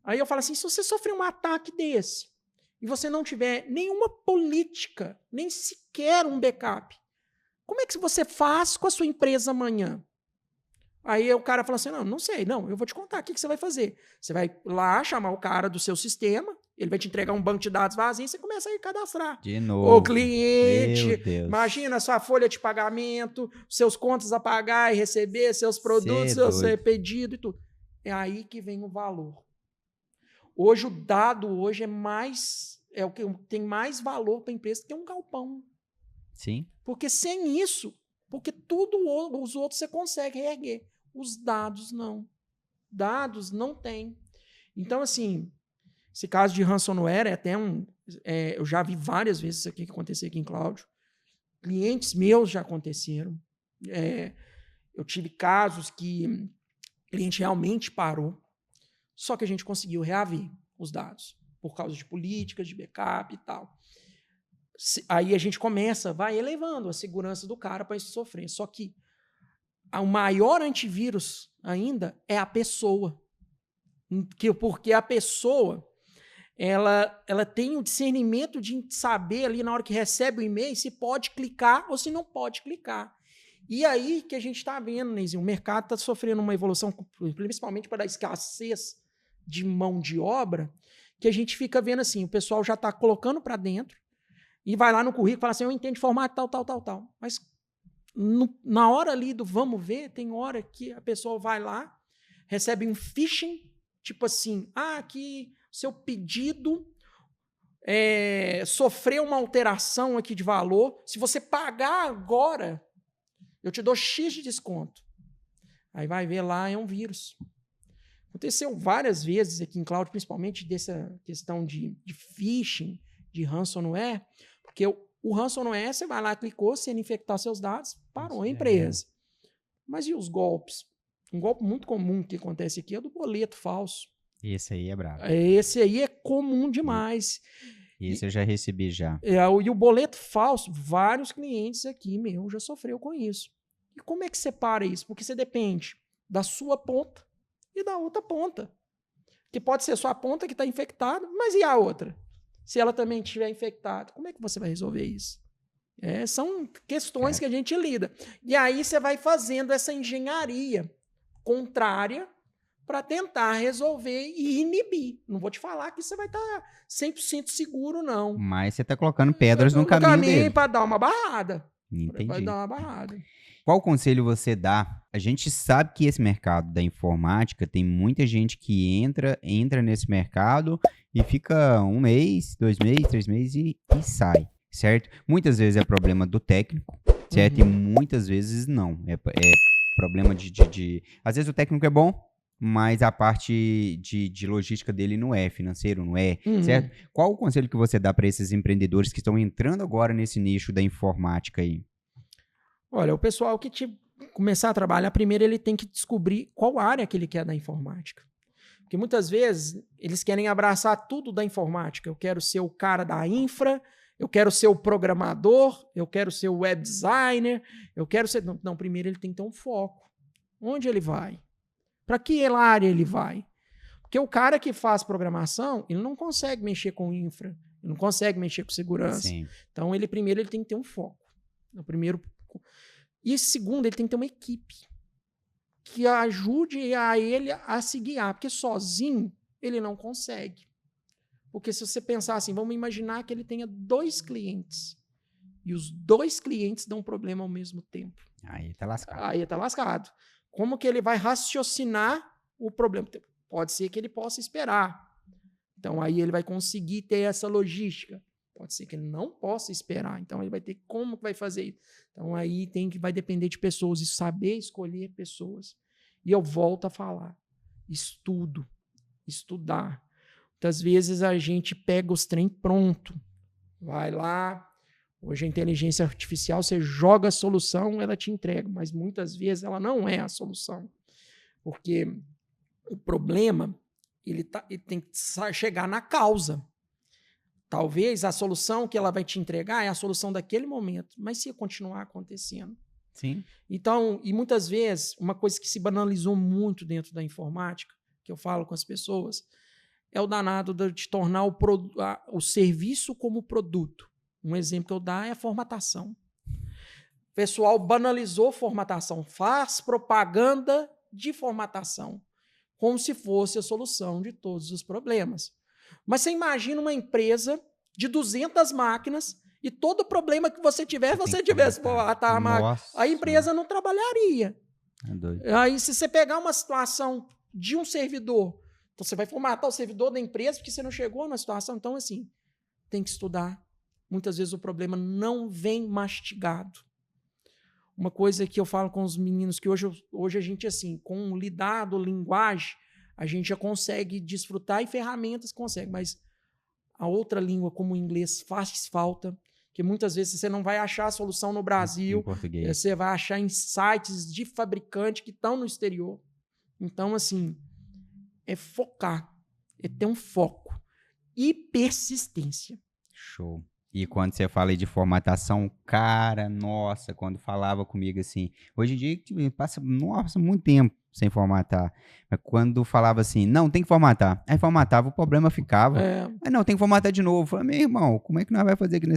Aí eu falo assim, se você sofrer um ataque desse, e você não tiver nenhuma política, nem sequer um backup, como é que você faz com a sua empresa amanhã? Aí o cara fala assim, não sei, eu vou te contar, o que você vai fazer? Você vai lá chamar o cara do seu sistema, ele vai te entregar um banco de dados vazio e você começa a cadastrar. De novo. O cliente, Meu Deus. imagina a sua folha de pagamento, seus contas a pagar e receber, seus produtos, seu pedido e tudo. É aí que vem o valor. Hoje o dado é o que tem mais valor para a empresa que um galpão. Sim. Porque sem isso, porque tudo os outros você consegue reerguer. Os dados não. Dados não tem. Então, assim, esse caso de ransomware é até eu já vi várias vezes isso aqui que aconteceu aqui em Cláudio. Clientes meus já aconteceram. Eu tive casos que o cliente realmente parou, só que a gente conseguiu reaver os dados por causa de políticas, de backup e tal. Aí a gente vai elevando a segurança do cara para isso sofrer. Só que o maior antivírus ainda é a pessoa. Porque a pessoa ela tem o discernimento de saber ali na hora que recebe o e-mail se pode clicar ou se não pode clicar. E aí que a gente está vendo, Neizinho, o mercado está sofrendo uma evolução, principalmente para a escassez de mão de obra, que a gente fica vendo assim, o pessoal já está colocando para dentro e vai lá no currículo e fala assim, eu entendo de formato tal. Mas na hora ali do vamos ver, tem hora que a pessoa vai lá, recebe um phishing, tipo assim, aqui seu pedido sofreu uma alteração aqui de valor, se você pagar agora, eu te dou X de desconto. Aí vai ver lá, é um vírus. Aconteceu várias vezes aqui em Cláudio, principalmente dessa questão de phishing, de ransomware, porque o ransomware, você vai lá, clicou, se ele infectar seus dados, parou a empresa. Mas e os golpes? Um golpe muito comum que acontece aqui é o do boleto falso. Esse aí é brabo. Esse aí é comum demais. Esse eu já recebi já. E o boleto falso, vários clientes aqui meu já sofreu com isso. E como é que separa isso? Porque você depende da sua ponta e da outra ponta. Que pode ser só a ponta que está infectada, mas e a outra? Se ela também estiver infectada, como é que você vai resolver isso? São questões que a gente lida. E aí você vai fazendo essa engenharia contrária para tentar resolver e inibir. Não vou te falar que você vai estar 100% seguro, não. Mas você está colocando pedras no caminho dele. Para dar uma barrada. Entendi. Para dar uma barrada. Qual conselho você dá? A gente sabe que esse mercado da informática tem muita gente que entra nesse mercado e fica 1 mês, 2 meses, 3 meses e sai, certo? Muitas vezes é problema do técnico, certo? E muitas vezes não. É problema de... Às vezes o técnico é bom, mas a parte de logística dele não é, financeiro não é, certo? Qual o conselho que você dá para esses empreendedores que estão entrando agora nesse nicho da informática aí? Olha, o pessoal que começar a trabalhar, primeiro ele tem que descobrir qual área que ele quer da informática. Porque muitas vezes eles querem abraçar tudo da informática. Eu quero ser o cara da infra, eu quero ser o programador, eu quero ser o web designer, eu quero ser... Não, primeiro ele tem que ter um foco. Onde ele vai? Para que área ele vai? Porque o cara que faz programação, ele não consegue mexer com infra, ele não consegue mexer com segurança. Sim. Então, primeiro ele tem que ter um foco. E segundo, ele tem que ter uma equipe que ajude a ele a se guiar, porque sozinho ele não consegue. Porque se você pensar assim, vamos imaginar que ele tenha 2 clientes e os 2 clientes dão problema ao mesmo tempo. Aí tá lascado. Aí tá lascado. Como que ele vai raciocinar o problema? Pode ser que ele possa esperar. Então aí ele vai conseguir ter essa logística. Pode ser que ele não possa esperar. Então ele vai ter como que vai fazer isso. Então aí vai depender de pessoas e saber escolher pessoas. E eu volto a falar. Estudar. Muitas vezes a gente pega os trem pronto. Vai lá, Hoje a inteligência artificial, você joga a solução, ela te entrega, mas muitas vezes ela não é a solução. Porque o problema, ele tem que chegar na causa. Talvez a solução que ela vai te entregar é a solução daquele momento, mas se continuar acontecendo. Sim. Então, e muitas vezes, uma coisa que se banalizou muito dentro da informática, que eu falo com as pessoas, é o danado de tornar o serviço como produto. Um exemplo que eu dou é a formatação. O pessoal banalizou formatação, faz propaganda de formatação, como se fosse a solução de todos os problemas. Mas você imagina uma empresa de 200 máquinas e todo problema que você tiver, você tivesse que formatar a máquina. A empresa não trabalharia. É doido. Aí, se você pegar uma situação de um servidor, então você vai formatar o servidor da empresa porque você não chegou na situação. Então, assim, tem que estudar. Muitas vezes o problema não vem mastigado. Uma coisa que eu falo com os meninos, que hoje a gente, assim, com lidado, linguagem, a gente já consegue desfrutar e ferramentas consegue, mas a outra língua, como o inglês, faz falta, que muitas vezes você não vai achar a solução no Brasil, em português. Você vai achar em sites de fabricante que estão no exterior. Então, assim, é focar, é ter um foco e persistência. Show. E quando você fala aí de formatação, cara, nossa, quando falava comigo assim, hoje em dia passa muito tempo sem formatar, mas quando falava assim, não, tem que formatar, aí formatava, o problema ficava, aí não, tem que formatar de novo, eu falei, meu irmão, como é que nós vai fazer aqui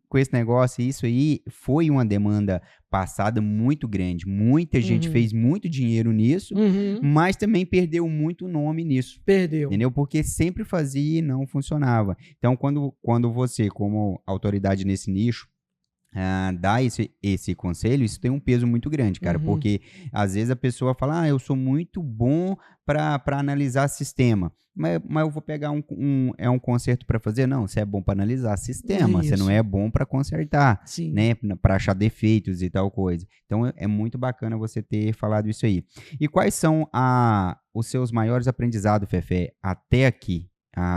com esse negócio? E isso aí foi uma demanda passada muito grande, muita gente fez muito dinheiro nisso, mas também perdeu muito nome nisso. Perdeu. Entendeu? Porque sempre fazia e não funcionava. Então, quando você, como autoridade nesse nicho, dá esse conselho, isso tem um peso muito grande, cara, porque às vezes a pessoa fala, eu sou muito bom para analisar sistema, mas eu vou pegar um conserto para fazer? Não, você é bom para analisar sistema, Isso. você não é bom para consertar, Sim. né, para achar defeitos e tal coisa. Então é muito bacana você ter falado isso aí. E quais são os seus maiores aprendizados, Fefé, até aqui?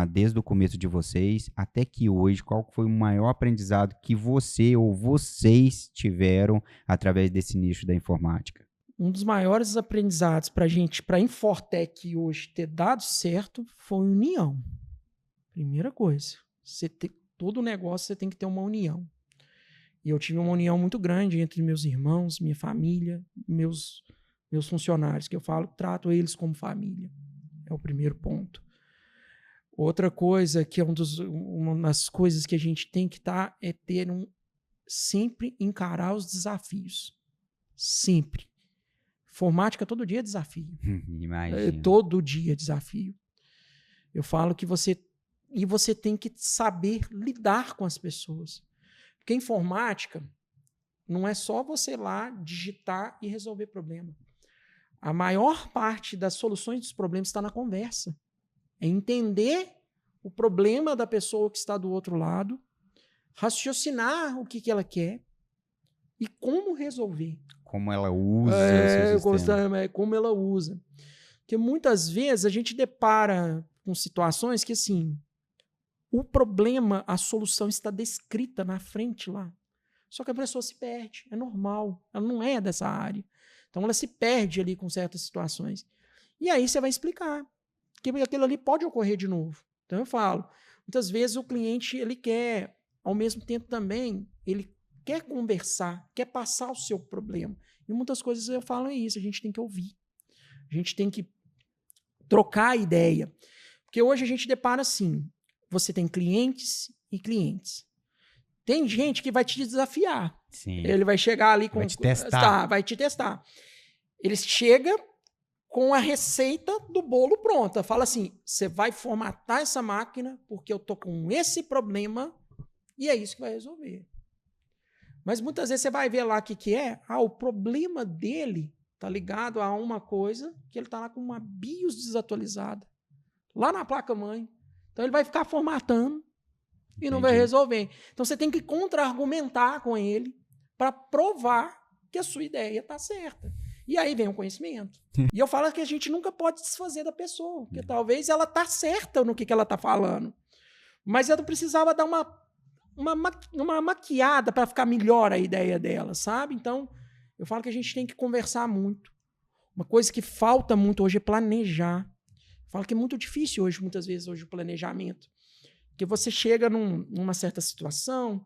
Desde o começo de vocês até que hoje, qual foi o maior aprendizado que você ou vocês tiveram através desse nicho da informática? Um dos maiores aprendizados para a gente, para a Infortec hoje ter dado certo, foi união. Primeira coisa, todo negócio você tem que ter uma união. E eu tive uma união muito grande entre meus irmãos, minha família, meus funcionários, que eu falo, trato eles como família. É o primeiro ponto. Outra coisa que é uma das coisas que a gente tem que é ter sempre encarar os desafios. Sempre. Informática todo dia é desafio. Imagina. Todo dia é desafio. Eu falo que você tem que saber lidar com as pessoas. Porque informática não é só você lá digitar e resolver problema. A maior parte das soluções dos problemas está na conversa. É entender o problema da pessoa que está do outro lado, raciocinar o que ela quer e como resolver. Como ela usa o seu sistema. Como ela usa. Porque muitas vezes a gente depara com situações que, assim, o problema, a solução está descrita na frente lá. Só que a pessoa se perde. É normal. Ela não é dessa área. Então ela se perde ali com certas situações. E aí você vai explicar. Que aquilo ali pode ocorrer de novo. Então eu falo, muitas vezes o cliente, ele quer, ao mesmo tempo também, ele quer conversar, quer passar o seu problema. E muitas coisas eu falo isso, a gente tem que ouvir. A gente tem que trocar ideia. Porque hoje a gente depara assim, você tem clientes e clientes. Tem gente que vai te desafiar. Sim. Ele vai chegar ali com... Vai te testar. Vai te testar. Ele chega com a receita do bolo pronta. Fala assim, você vai formatar essa máquina porque eu tô com esse problema e é isso que vai resolver. Mas muitas vezes você vai ver lá o que é. O problema dele tá ligado a uma coisa que ele tá lá com uma BIOS desatualizada. Lá na placa-mãe. Então ele vai ficar formatando e não vai resolver. Então você tem que contra-argumentar com ele para provar que a sua ideia tá certa. E aí vem o conhecimento. E eu falo que a gente nunca pode desfazer da pessoa, porque talvez ela tá certa no que ela tá falando. Mas ela precisava dar uma maquiada para ficar melhor a ideia dela, sabe? Então, eu falo que a gente tem que conversar muito. Uma coisa que falta muito hoje é planejar. Eu falo que é muito difícil hoje, muitas vezes, hoje o planejamento. Porque você chega numa certa situação,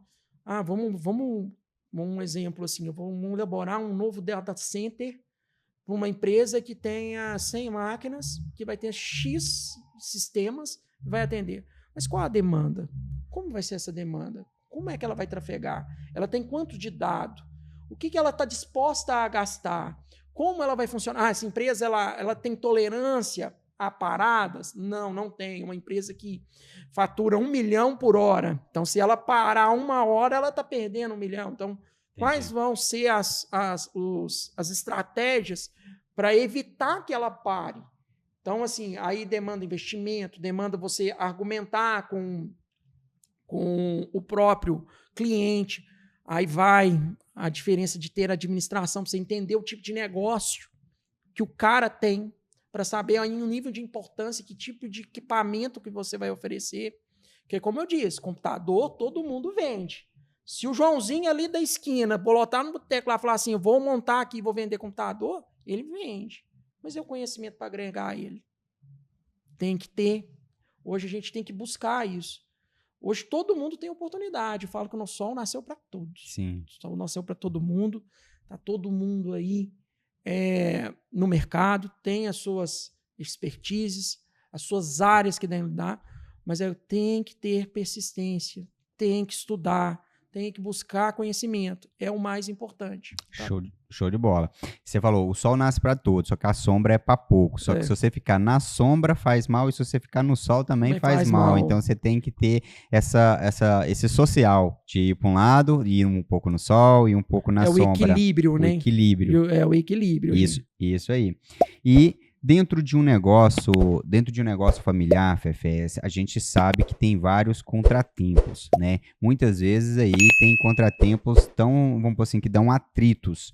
vamos um exemplo assim, vamos elaborar um novo data center para uma empresa que tenha 100 máquinas, que vai ter X sistemas, vai atender. Mas qual a demanda? Como vai ser essa demanda? Como é que ela vai trafegar? Ela tem quanto de dado? O que ela está disposta a gastar? Como ela vai funcionar? Essa empresa ela tem tolerância a paradas? Não tem. Uma empresa que fatura 1 milhão por hora. Então, se ela parar 1 hora, ela está perdendo 1 milhão. Então, quais vão ser as estratégias para evitar que ela pare? Então, assim, aí demanda investimento, demanda você argumentar com o próprio cliente. Aí vai a diferença de ter administração, para você entender o tipo de negócio que o cara tem, para saber aí o nível de importância, que tipo de equipamento que você vai oferecer. Porque, como eu disse, computador todo mundo vende. Se o Joãozinho ali da esquina botar no boteco lá e falar assim, eu vou montar aqui e vou vender computador, ele vende. Mas é o conhecimento para agregar ele. Tem que ter. Hoje a gente tem que buscar isso. Hoje todo mundo tem oportunidade. Eu falo que o sol nasceu para todos. Sim. O sol nasceu para todo mundo. Está todo mundo aí no mercado, tem as suas expertises, as suas áreas que devem dar, mas tem que ter persistência, tem que estudar, tem que buscar conhecimento. É o mais importante. Tá? Show de bola. Você falou, o sol nasce para todos, só que a sombra é para poucos. Só que se você ficar na sombra faz mal e se você ficar no sol também faz mal. Então você tem que ter esse social de ir para um lado, ir um pouco no sol e um pouco na sombra. É o equilíbrio, né? O equilíbrio. É o equilíbrio. Isso aí. E dentro de um negócio familiar, Fefé, a gente sabe que tem vários contratempos, né? Muitas vezes aí tem contratempos vamos por assim, que dão atritos.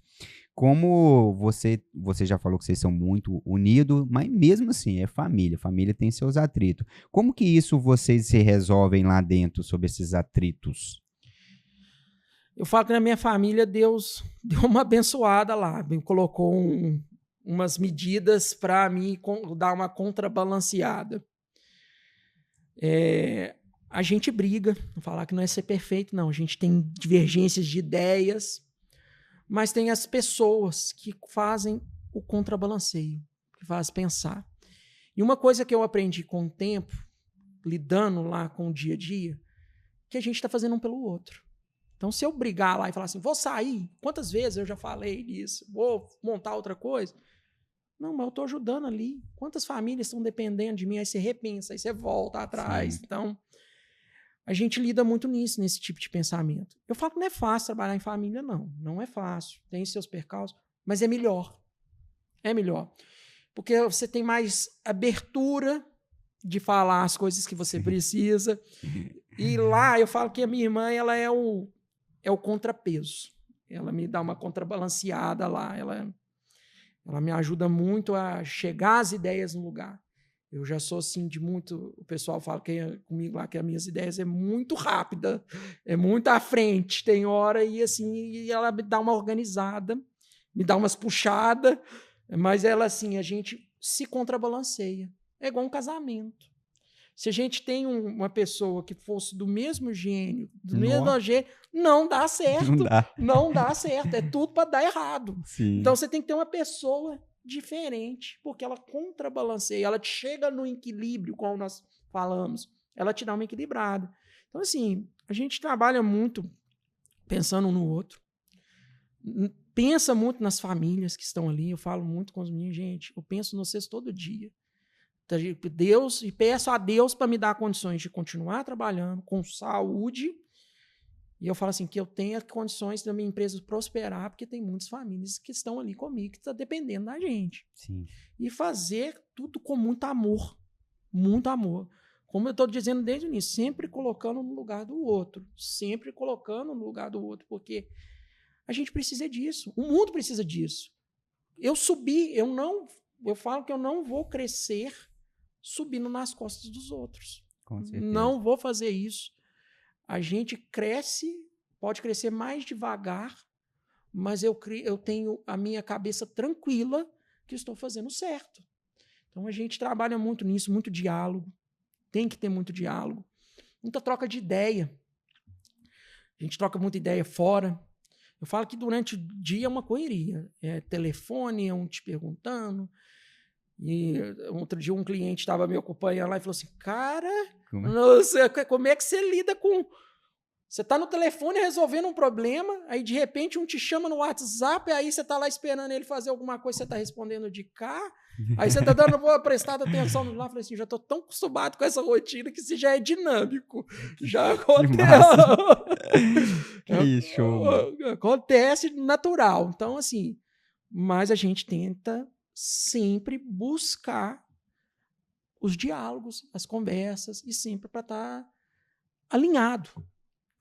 Como você já falou que vocês são muito unidos, mas mesmo assim, é família. Família tem seus atritos. Como que isso vocês se resolvem lá dentro sobre esses atritos? Eu falo que na minha família Deus deu uma abençoada lá, me colocou umas medidas para mim dar uma contrabalanceada. A gente briga, não falar que não é ser perfeito, não. A gente tem divergências de ideias, mas tem as pessoas que fazem o contrabalanceio, que fazem pensar. E uma coisa que eu aprendi com o tempo, lidando lá com o dia a dia, que a gente está fazendo um pelo outro. Então, se eu brigar lá e falar assim, vou sair, quantas vezes eu já falei nisso, vou montar outra coisa? Não, mas eu estou ajudando ali. Quantas famílias estão dependendo de mim? Aí você repensa, aí você volta atrás. Sim. Então, a gente lida muito nesse tipo de pensamento. Eu falo que não é fácil trabalhar em família, não. Não é fácil. Tem seus percalços, mas é melhor. É melhor. Porque você tem mais abertura de falar as coisas que você precisa. E lá, eu falo que a minha irmã, ela é o contrapeso. Ela me dá uma contrabalanceada lá. Ela me ajuda muito a chegar às ideias no lugar. Eu já sou assim de muito... O pessoal fala comigo lá que as minhas ideias é muito rápida, é muito à frente. Tem hora e ela me dá uma organizada, me dá umas puxadas, mas ela assim, a gente se contrabalanceia. É igual um casamento. Se a gente tem uma pessoa que fosse do mesmo gênio, mesmo gênio, não dá certo. Não dá certo. É tudo para dar errado. Sim. Então você tem que ter uma pessoa diferente, porque ela contrabalanceia, ela chega no equilíbrio, como nós falamos, ela te dá uma equilibrada. Então, assim, a gente trabalha muito pensando no outro, pensa muito nas famílias que estão ali. Eu falo muito com os meninos, gente, eu penso em vocês todo dia. Deus, e peço a Deus para me dar condições de continuar trabalhando com saúde, e eu falo assim, que eu tenha condições da minha empresa prosperar, porque tem muitas famílias que estão ali comigo, que estão dependendo da gente. Sim. E fazer tudo com muito amor, muito amor. Como eu estou dizendo desde o início, sempre colocando no lugar do outro, porque a gente precisa disso, o mundo precisa disso. Eu falo que eu não vou crescer subindo nas costas dos outros. Com certeza. Não vou fazer isso. A gente cresce, pode crescer mais devagar, mas eu tenho a minha cabeça tranquila que estou fazendo certo. Então a gente trabalha muito nisso, muito diálogo. Tem que ter muito diálogo. Muita troca de ideia. A gente troca muita ideia fora. Eu falo que durante o dia é uma correria. É telefone, é um te perguntando. E outro dia um cliente estava me acompanhando lá e falou assim, cara, como é que você lida com... Você está no telefone resolvendo um problema, aí de repente um te chama no WhatsApp, aí você está lá esperando ele fazer alguma coisa, você está respondendo de cá, aí você está dando prestada atenção no lá, eu falei assim, já estou tão acostumado com essa rotina que isso já é dinâmico, já acontece. Que show, mano. Acontece natural. Então, assim, mas a gente tenta sempre buscar os diálogos, as conversas, e sempre para estar alinhado.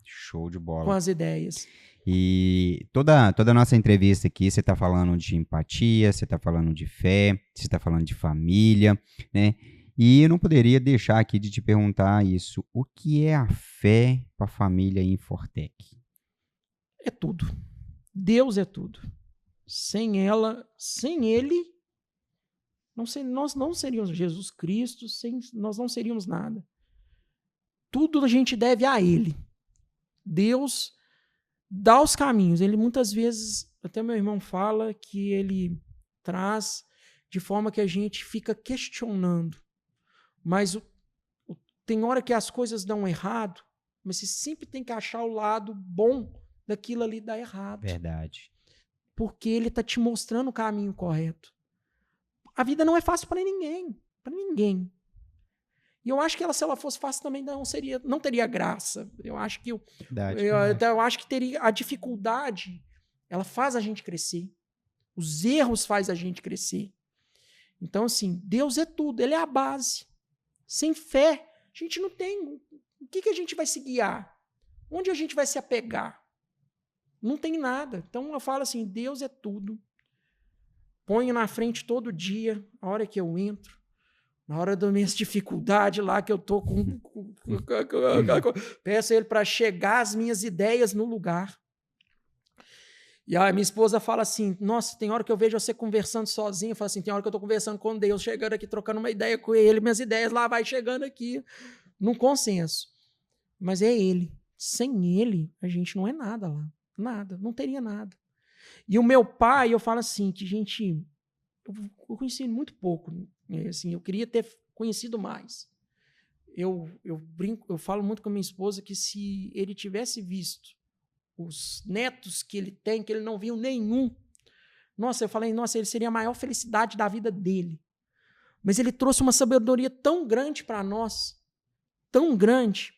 Show de bola. Com as ideias. E toda a nossa entrevista aqui, você está falando de empatia, você está falando de fé, você está falando de família, né? E eu não poderia deixar aqui de te perguntar isso. O que é a fé para a família Infortec? É tudo. Deus é tudo. Sem ela, sem Ele, nós não seríamos Jesus Cristo, nós não seríamos nada. Tudo a gente deve a Ele. Deus dá os caminhos. Ele muitas vezes, até meu irmão fala, que ele traz de forma que a gente fica questionando. Mas tem hora que as coisas dão errado, mas você sempre tem que achar o lado bom daquilo ali dar errado. Verdade. Porque ele está te mostrando o caminho correto. A vida não é fácil para ninguém. Para ninguém. E eu acho que se ela fosse fácil também não teria graça. Eu acho que eu acho que teria a dificuldade, ela faz a gente crescer. Os erros faz a gente crescer. Então, assim, Deus é tudo, Ele é a base. Sem fé, a gente não tem. O que a gente vai se guiar? Onde a gente vai se apegar? Não tem nada. Então eu falo assim, Deus é tudo. Ponho na frente todo dia, a hora que eu entro. Na hora das minhas dificuldades lá, que eu tô peço a ele para chegar as minhas ideias no lugar. E a minha esposa fala assim, nossa, tem hora que eu vejo você conversando sozinho, eu falo assim, tem hora que eu tô conversando com Deus, chegando aqui, trocando uma ideia com ele, minhas ideias lá vai chegando aqui, num consenso. Mas é ele. Sem ele, a gente não é nada lá. Nada, não teria nada. E o meu pai, eu falo assim, que eu conheci muito pouco, assim, eu queria ter conhecido mais. Eu brinco, eu falo muito com a minha esposa que se ele tivesse visto os netos que ele tem, que ele não viu nenhum, nossa, eu falei, nossa, ele seria a maior felicidade da vida dele. Mas ele trouxe uma sabedoria tão grande para nós, tão grande.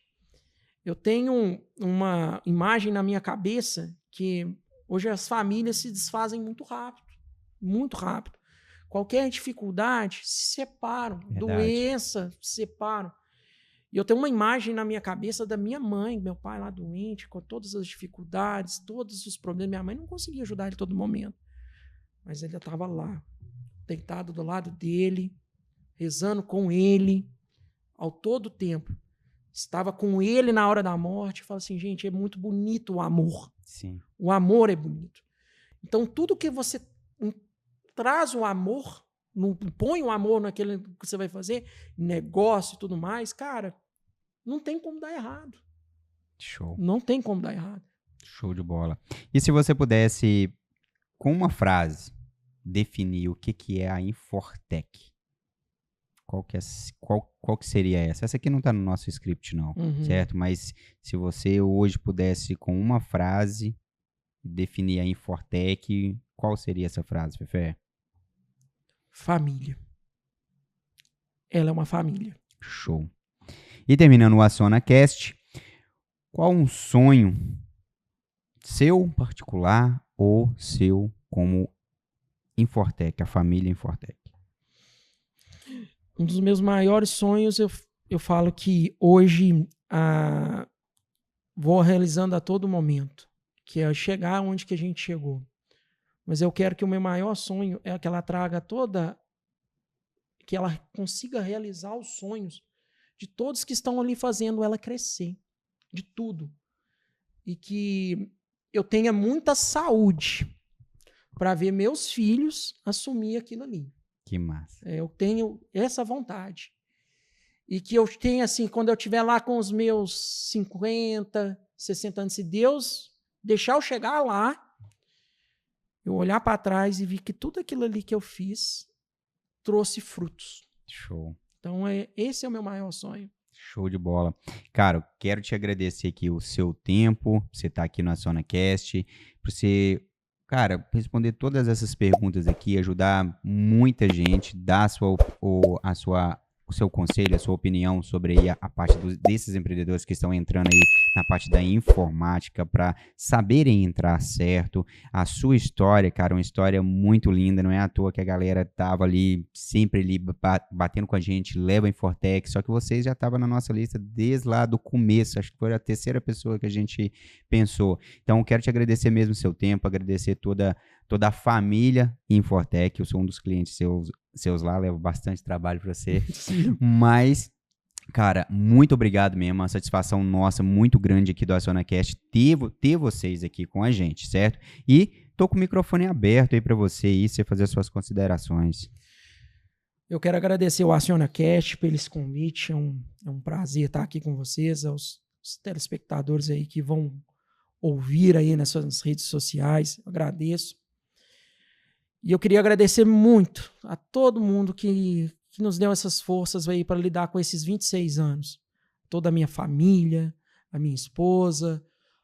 Eu tenho uma imagem na minha cabeça que hoje as famílias se desfazem muito rápido, muito rápido. Qualquer dificuldade, se separam. Verdade. Doença, se separam. E eu tenho uma imagem na minha cabeça da minha mãe, meu pai lá doente, com todas as dificuldades, todos os problemas. Minha mãe não conseguia ajudar ele todo momento. Mas ele estava lá, deitado do lado dele, rezando com ele, ao todo tempo. Estava com ele na hora da morte. Fala assim, gente, é muito bonito o amor. Sim. O amor é bonito. Então, tudo que você traz o amor, não põe o amor naquele que você vai fazer, negócio e tudo mais, cara, não tem como dar errado. Show. Não tem como dar errado. Show de bola. E se você pudesse, com uma frase, definir o que é a Infortec? Qual que seria essa? Essa aqui não está no nosso script, não, certo? Mas se você hoje pudesse, com uma frase, definir a Infortec, qual seria essa frase, Fefé? Família. Ela é uma família. Show. E terminando o AcionaCast, qual um sonho seu particular ou seu como Infortec, a família Infortec? Um dos meus maiores sonhos, eu falo que hoje vou realizando a todo momento, que é chegar onde que a gente chegou. Mas eu quero que o meu maior sonho é que ela traga que ela consiga realizar os sonhos de todos que estão ali fazendo ela crescer. de tudo. E que eu tenha muita saúde para ver meus filhos assumir aquilo ali. Que massa. Eu tenho essa vontade. E que eu tenha, assim, quando eu estiver lá com os meus 50, 60 anos, se Deus deixar eu chegar lá, eu olhar para trás e ver que tudo aquilo ali que eu fiz trouxe frutos. Show. Então, esse é o meu maior sonho. Show de bola. Cara, eu quero te agradecer aqui o seu tempo, você estar aqui no AcionaCast, por você, cara, responder todas essas perguntas aqui, ajudar muita gente, dar o seu conselho, a sua opinião sobre aí a parte desses empreendedores que estão entrando aí na parte da informática para saberem entrar certo. A sua história, cara, uma história muito linda, não é à toa que a galera tava ali, sempre ali batendo com a gente, leva a Infortec, só que vocês já estavam na nossa lista desde lá do começo, acho que foi a terceira pessoa que a gente pensou. Então, quero te agradecer mesmo o seu tempo, agradecer toda a família Infortec, eu sou um dos clientes seus lá, levo bastante trabalho para você, mas, cara, muito obrigado mesmo, uma satisfação nossa muito grande aqui do AcionaCast ter vocês aqui com a gente, certo? E tô com o microfone aberto aí para você fazer as suas considerações. Eu quero agradecer o AcionaCast pelo esse convite, é um prazer estar aqui com vocês, aos telespectadores aí que vão ouvir aí nas suas redes sociais, eu agradeço. E eu queria agradecer muito a todo mundo que nos deu essas forças aí para lidar com esses 26 anos. Toda a minha família, a minha esposa,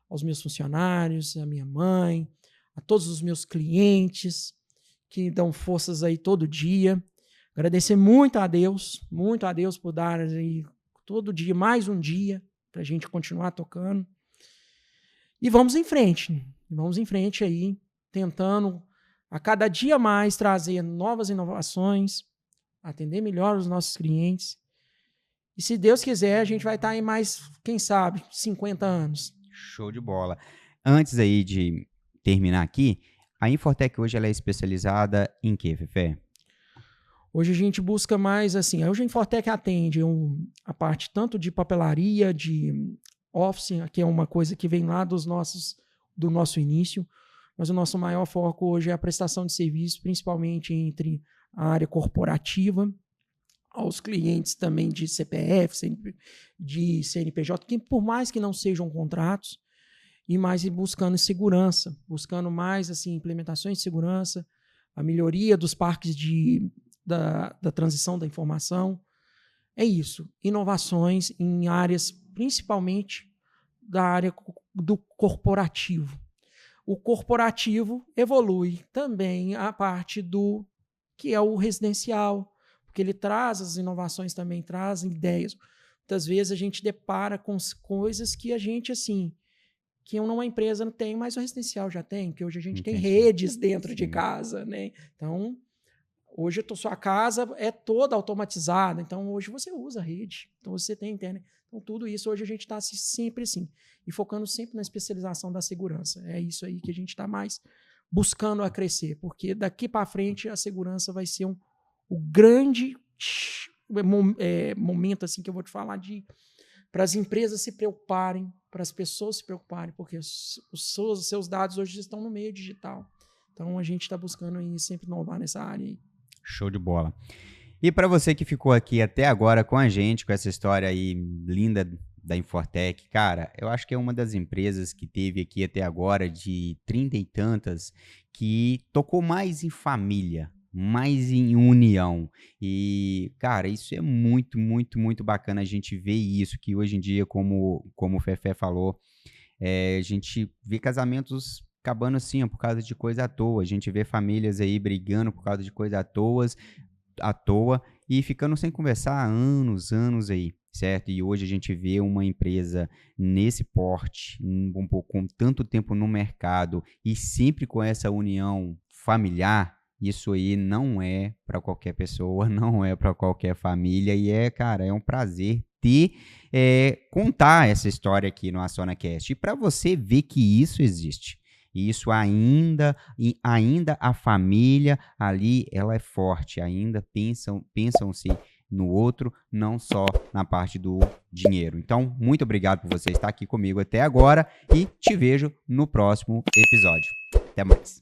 aos meus funcionários, a minha mãe, a todos os meus clientes que dão forças aí todo dia. Agradecer muito a Deus por dar aí todo dia mais um dia para a gente continuar tocando. E vamos em frente aí, tentando a cada dia mais trazer novas inovações, atender melhor os nossos clientes. E se Deus quiser, a gente vai estar em mais, quem sabe, 50 anos. Show de bola. Antes aí de terminar aqui, a Infortec hoje ela é especializada em quê, Fefé? Hoje a gente busca mais assim, hoje a Infortec atende a parte tanto de papelaria, de office, que é uma coisa que vem lá do nosso início, mas o nosso maior foco hoje é a prestação de serviço, principalmente entre a área corporativa, aos clientes também de CPF, de CNPJ, que por mais que não sejam contratos, e mais buscando segurança, buscando mais assim, implementações de segurança, a melhoria dos parques da transição da informação. É isso, inovações em áreas, principalmente da área do corporativo. O corporativo evolui também a parte do que é o residencial, porque ele traz as inovações também, traz ideias. Muitas vezes a gente depara com coisas que a gente, assim, que uma empresa não tem, mas o residencial já tem, porque hoje a gente tem redes dentro de casa, né? Então, hoje a sua casa é toda automatizada, então hoje você usa a rede, então você tem internet. Então, tudo isso hoje a gente está sempre assim, e focando sempre na especialização da segurança. É isso aí que a gente está mais buscando a crescer, porque daqui para frente a segurança vai ser o grande momento assim que eu vou te falar para as empresas se preocuparem, para as pessoas se preocuparem, porque os seus dados hoje estão no meio digital. Então a gente está buscando aí sempre inovar nessa área aí. Show de bola. E para você que ficou aqui até agora com a gente, com essa história aí linda da Infortec, cara, eu acho que é uma das empresas que teve aqui até agora, de 30 e tantas, que tocou mais em família, mais em união. E, cara, isso é muito, muito, muito bacana a gente ver isso, que hoje em dia, como o Fefé falou, a gente vê casamentos acabando assim, ó, por causa de coisa à toa. A gente vê famílias aí brigando por causa de coisa à toa e ficando sem conversar há anos aí, certo? E hoje a gente vê uma empresa nesse porte, com tanto tempo no mercado e sempre com essa união familiar. Isso aí não é para qualquer pessoa, não é para qualquer família e cara, é um prazer contar essa história aqui no AcionaCast e para você ver que isso existe. E isso ainda a família ali, ela é forte, ainda pensam-se no outro, não só na parte do dinheiro. Então, muito obrigado por você estar aqui comigo até agora e te vejo no próximo episódio. Até mais.